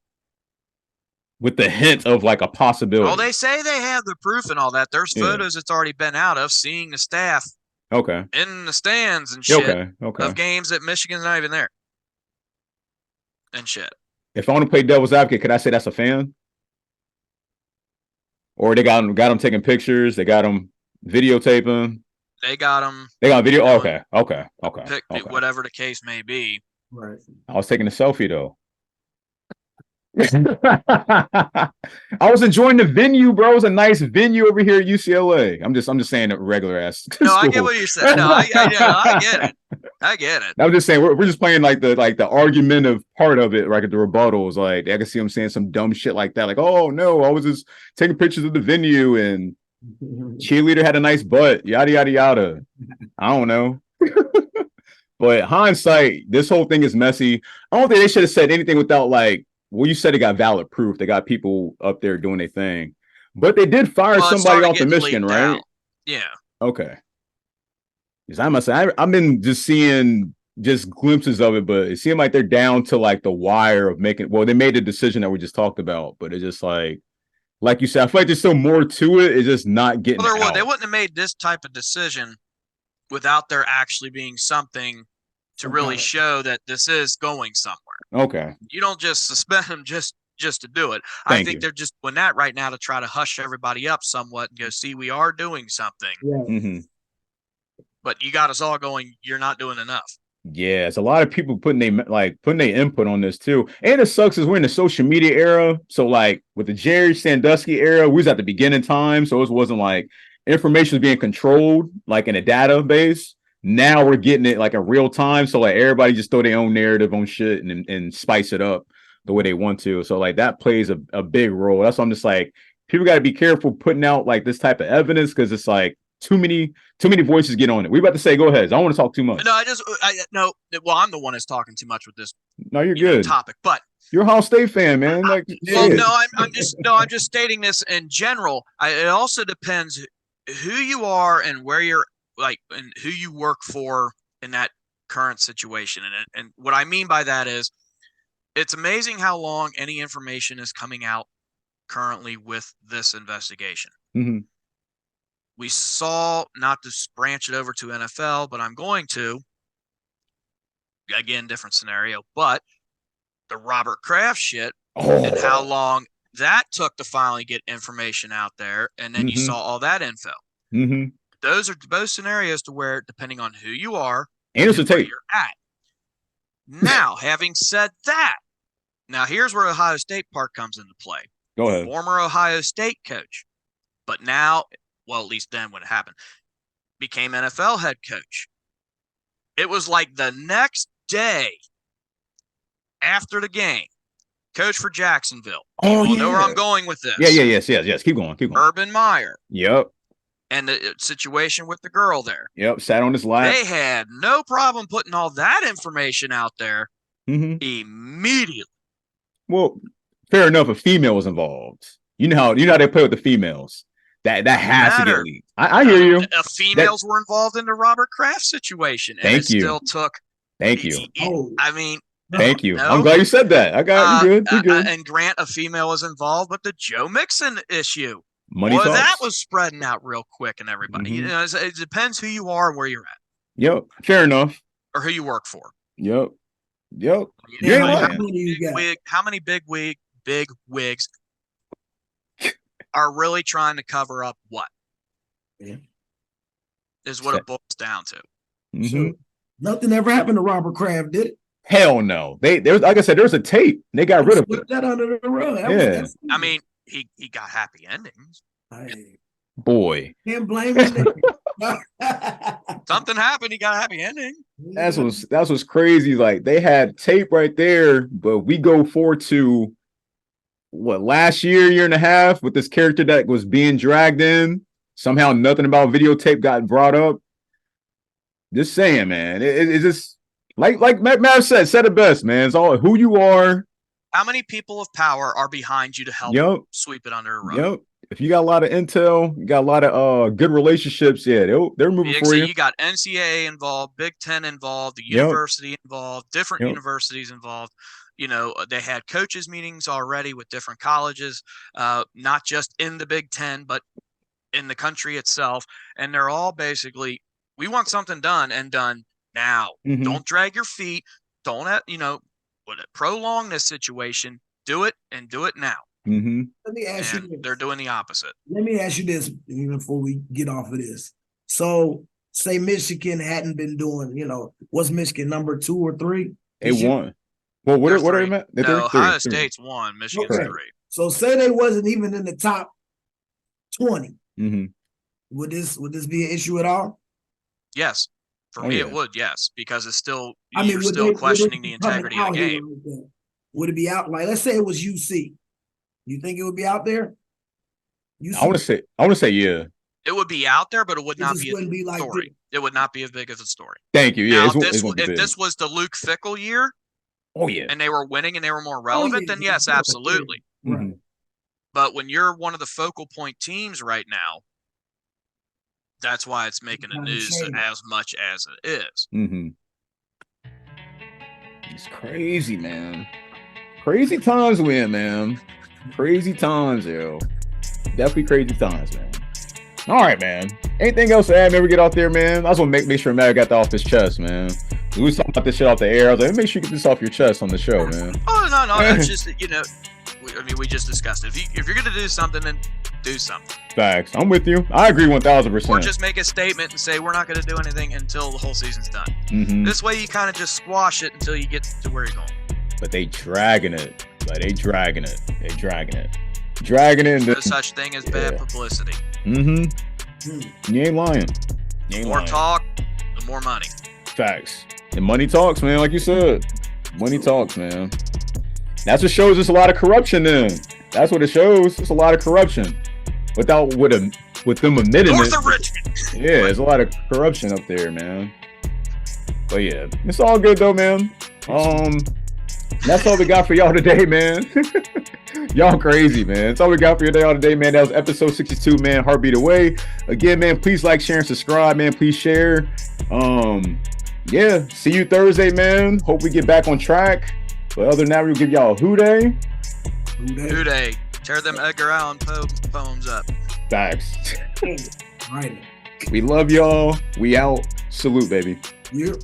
Speaker 3: with the hint of like a possibility.
Speaker 5: Well, they say they have the proof and all that. There's photos it's already been out of seeing the staff
Speaker 3: Okay.
Speaker 5: in the stands and shit
Speaker 3: Okay.
Speaker 5: of games that Michigan's not even there and shit.
Speaker 3: If I want to play devil's advocate, could I say that's a fan? Or they got them taking pictures, they got them videotaping.
Speaker 5: They got them.
Speaker 3: They got video. Okay.
Speaker 5: Whatever the case may be.
Speaker 4: Right.
Speaker 3: I was taking a selfie though. I was enjoying the venue, bro. It was a nice venue over here at UCLA. I'm just saying it regular ass.
Speaker 5: No,
Speaker 3: school.
Speaker 5: I get what you're saying. No, I get it. I get it.
Speaker 3: I'm just saying we're just playing like the argumentative part of it, like the rebuttals. Like I can see them saying some dumb shit like that, like, oh no, I was just taking pictures of the venue and cheerleader had a nice butt, yada yada yada. I don't know. But hindsight, this whole thing is messy. I don't think they should have said anything without like, well, you said they got valid proof. They got people up there doing their thing. But they did fire somebody off to Michigan, right?
Speaker 5: Out. Yeah.
Speaker 3: Okay. Because I must say, I've been just seeing just glimpses of it, but it seemed like they're down to like the wire of making. Well, they made the decision that we just talked about, but it's just like you said, I feel like there's still more to it. It's just not getting.
Speaker 5: Well, they wouldn't have made this type of decision without there actually being something to really show that this is going somewhere.
Speaker 3: Okay.
Speaker 5: You don't just suspend them just to do it. I think they're just doing that right now to try to hush everybody up somewhat and go, see, we are doing something.
Speaker 4: Yeah.
Speaker 3: Mm-hmm.
Speaker 5: But you got us all going, you're not doing enough.
Speaker 3: Yeah, it's a lot of people putting their input on this too. And it sucks is we're in the social media era. So like with the Jerry Sandusky era, we was at the beginning time. So it wasn't like information was being controlled like in a database. Now we're getting it like in real time. So like everybody just throw their own narrative on shit and spice it up the way they want to. So like that plays a big role. That's why I'm just like, people got to be careful putting out like this type of evidence because it's like too many voices get on it. We about to say, go ahead. I don't want to talk too much.
Speaker 5: No, well, I'm the one that's talking too much with this.
Speaker 3: No, you're good.
Speaker 5: Topic, but
Speaker 3: you're a Ohio State fan, man. Like,
Speaker 5: I'm just stating this in general. It also depends who you are and where you're like, and who you work for in that current situation. And what I mean by that is, it's amazing how long any information is coming out currently with this investigation.
Speaker 3: Mm-hmm.
Speaker 5: We saw, not to branch it over to NFL, but I'm going to, again, different scenario, but the Robert Kraft shit and how long that took to finally get information out there. And then you saw all that info.
Speaker 3: Mm-hmm.
Speaker 5: Those are both scenarios to where, depending on who you are
Speaker 3: and where
Speaker 5: you're at. Now, having said that, now here's where Ohio State part comes into play.
Speaker 3: Go ahead.
Speaker 5: Former Ohio State coach, but now, well, at least then when it happened, became NFL head coach. It was like the next day after the game, coach for Jacksonville. You know where I'm going with this.
Speaker 3: Yes. Keep going.
Speaker 5: Urban Meyer.
Speaker 3: Yep.
Speaker 5: And the situation with the girl there.
Speaker 3: Yep. Sat on his lap.
Speaker 5: They had no problem putting all that information out there immediately.
Speaker 3: Well, fair enough. A female was involved. You know how they play with the females. That has to get leaked. I hear you.
Speaker 5: Females were involved in the Robert Kraft situation. And
Speaker 3: Thank you.
Speaker 5: Still took.
Speaker 3: Thank you.
Speaker 5: I mean.
Speaker 3: Thank you.
Speaker 5: No.
Speaker 3: I'm glad you said that. I got you good. You're good.
Speaker 5: And grant a female was involved, but the Joe Mixon issue.
Speaker 3: Money talks.
Speaker 5: That was spreading out real quick and everybody. You know, it depends who you are and where you're at.
Speaker 3: Yep. Fair enough.
Speaker 5: Or who you work for.
Speaker 3: Yep.
Speaker 5: You
Speaker 3: know,
Speaker 5: how many big wigs are really trying to cover up what?
Speaker 4: Yeah.
Speaker 5: Is what it boils down to.
Speaker 3: Mm-hmm.
Speaker 4: So nothing ever happened to Robert Kraft, did it?
Speaker 3: Hell no. There's like I said, there's a tape. They got rid of it.
Speaker 4: That under the rug.
Speaker 5: I mean, he got happy endings.
Speaker 3: Boy.
Speaker 4: Can't blame him.
Speaker 5: Something happened. He got a happy ending.
Speaker 3: That's what's crazy. Like they had tape right there, but we go forward to what last year and a half with this character that was being dragged in. Somehow nothing about videotape got brought up. Just saying, man. It's just like Matt said it best, man. It's all who you are.
Speaker 5: How many people of power are behind you to help sweep it under a rug?
Speaker 3: Yep. If you got a lot of intel, you got a lot of good relationships, they're moving for you.
Speaker 5: You got NCAA involved, Big Ten involved, the university involved, different universities involved. You know, they had coaches meetings already with different colleges, not just in the Big Ten, but in the country itself. And they're all basically, we want something done and done now.
Speaker 3: Mm-hmm.
Speaker 5: Don't drag your feet. Don't, prolong this situation. Do it and do it now.
Speaker 3: Mm-hmm.
Speaker 4: Let me ask you this.
Speaker 5: They're doing the opposite.
Speaker 4: Let me ask you this even before we get off of this. So, say Michigan hadn't been doing, was Michigan number 2 or 3?
Speaker 3: They won. Well, what are they at?
Speaker 5: No, Ohio State's 1, Michigan's 3.
Speaker 4: So, say they wasn't even in the top 20.
Speaker 3: Mm-hmm.
Speaker 4: Would this be an issue at all?
Speaker 5: Yes. For me, it would, yes, because it's still you're still questioning the integrity of the game.
Speaker 4: Like would it be out? Like, let's say it was UC. You think it would be out there? UC?
Speaker 3: I want to say yeah.
Speaker 5: It would be out there, but it would not be a story. It would not be as big as a story.
Speaker 3: Thank you. Yeah.
Speaker 5: Now, if this was the Luke Fickell year, and they were winning and they were more relevant, then yes, absolutely.
Speaker 3: Mm-hmm.
Speaker 5: But when you're one of the focal point teams right now, that's why it's making the news as much as it is.
Speaker 3: Mm-hmm. It's crazy, man. Crazy times we're in, man. Crazy times, yo. Definitely crazy times, man. All right, man. Anything else to add, man? We get out there, man. I just want to make sure Matt got that off his chest, man. We was talking about this shit off the air. I was like, make sure you get this off your chest on the show, man.
Speaker 5: Oh, no. That's just, we just discussed it. If you're going to do something, then do something.
Speaker 3: Facts. I'm with you. I agree 1,000%.
Speaker 5: Or just make a statement and say, we're not going to do anything until the whole season's done.
Speaker 3: Mm-hmm.
Speaker 5: This way you kind of just squash it until you get to where you're going.
Speaker 3: But they dragging it. Dragging it. Dragging it.
Speaker 5: No such thing as bad publicity.
Speaker 3: Mm-hmm. You ain't lying.
Speaker 5: The more talk, the more money.
Speaker 3: Facts. And money talks, man. Like you said, money talks, man. That's what shows us a lot of corruption. Then that's what it shows. It's a lot of corruption. With them admitting
Speaker 5: North
Speaker 3: it.
Speaker 5: of Richmond.
Speaker 3: Yeah, there's a lot of corruption up there, man. But yeah, it's all good though, man. That's all we got for y'all today, man. Y'all crazy, man. That's all we got for y'all today, man. That was episode 62, man. Heartbeat away. Again, man, please like, share, and subscribe, man. Please share. Yeah, see you Thursday, man. Hope we get back on track. But other than that, we'll give y'all a hoo-day.
Speaker 5: Hoo-day. Tear them Edgar Allan Poe poems up.
Speaker 3: Facts.
Speaker 4: Right.
Speaker 3: We love y'all. We out. Salute, baby.
Speaker 4: Yep.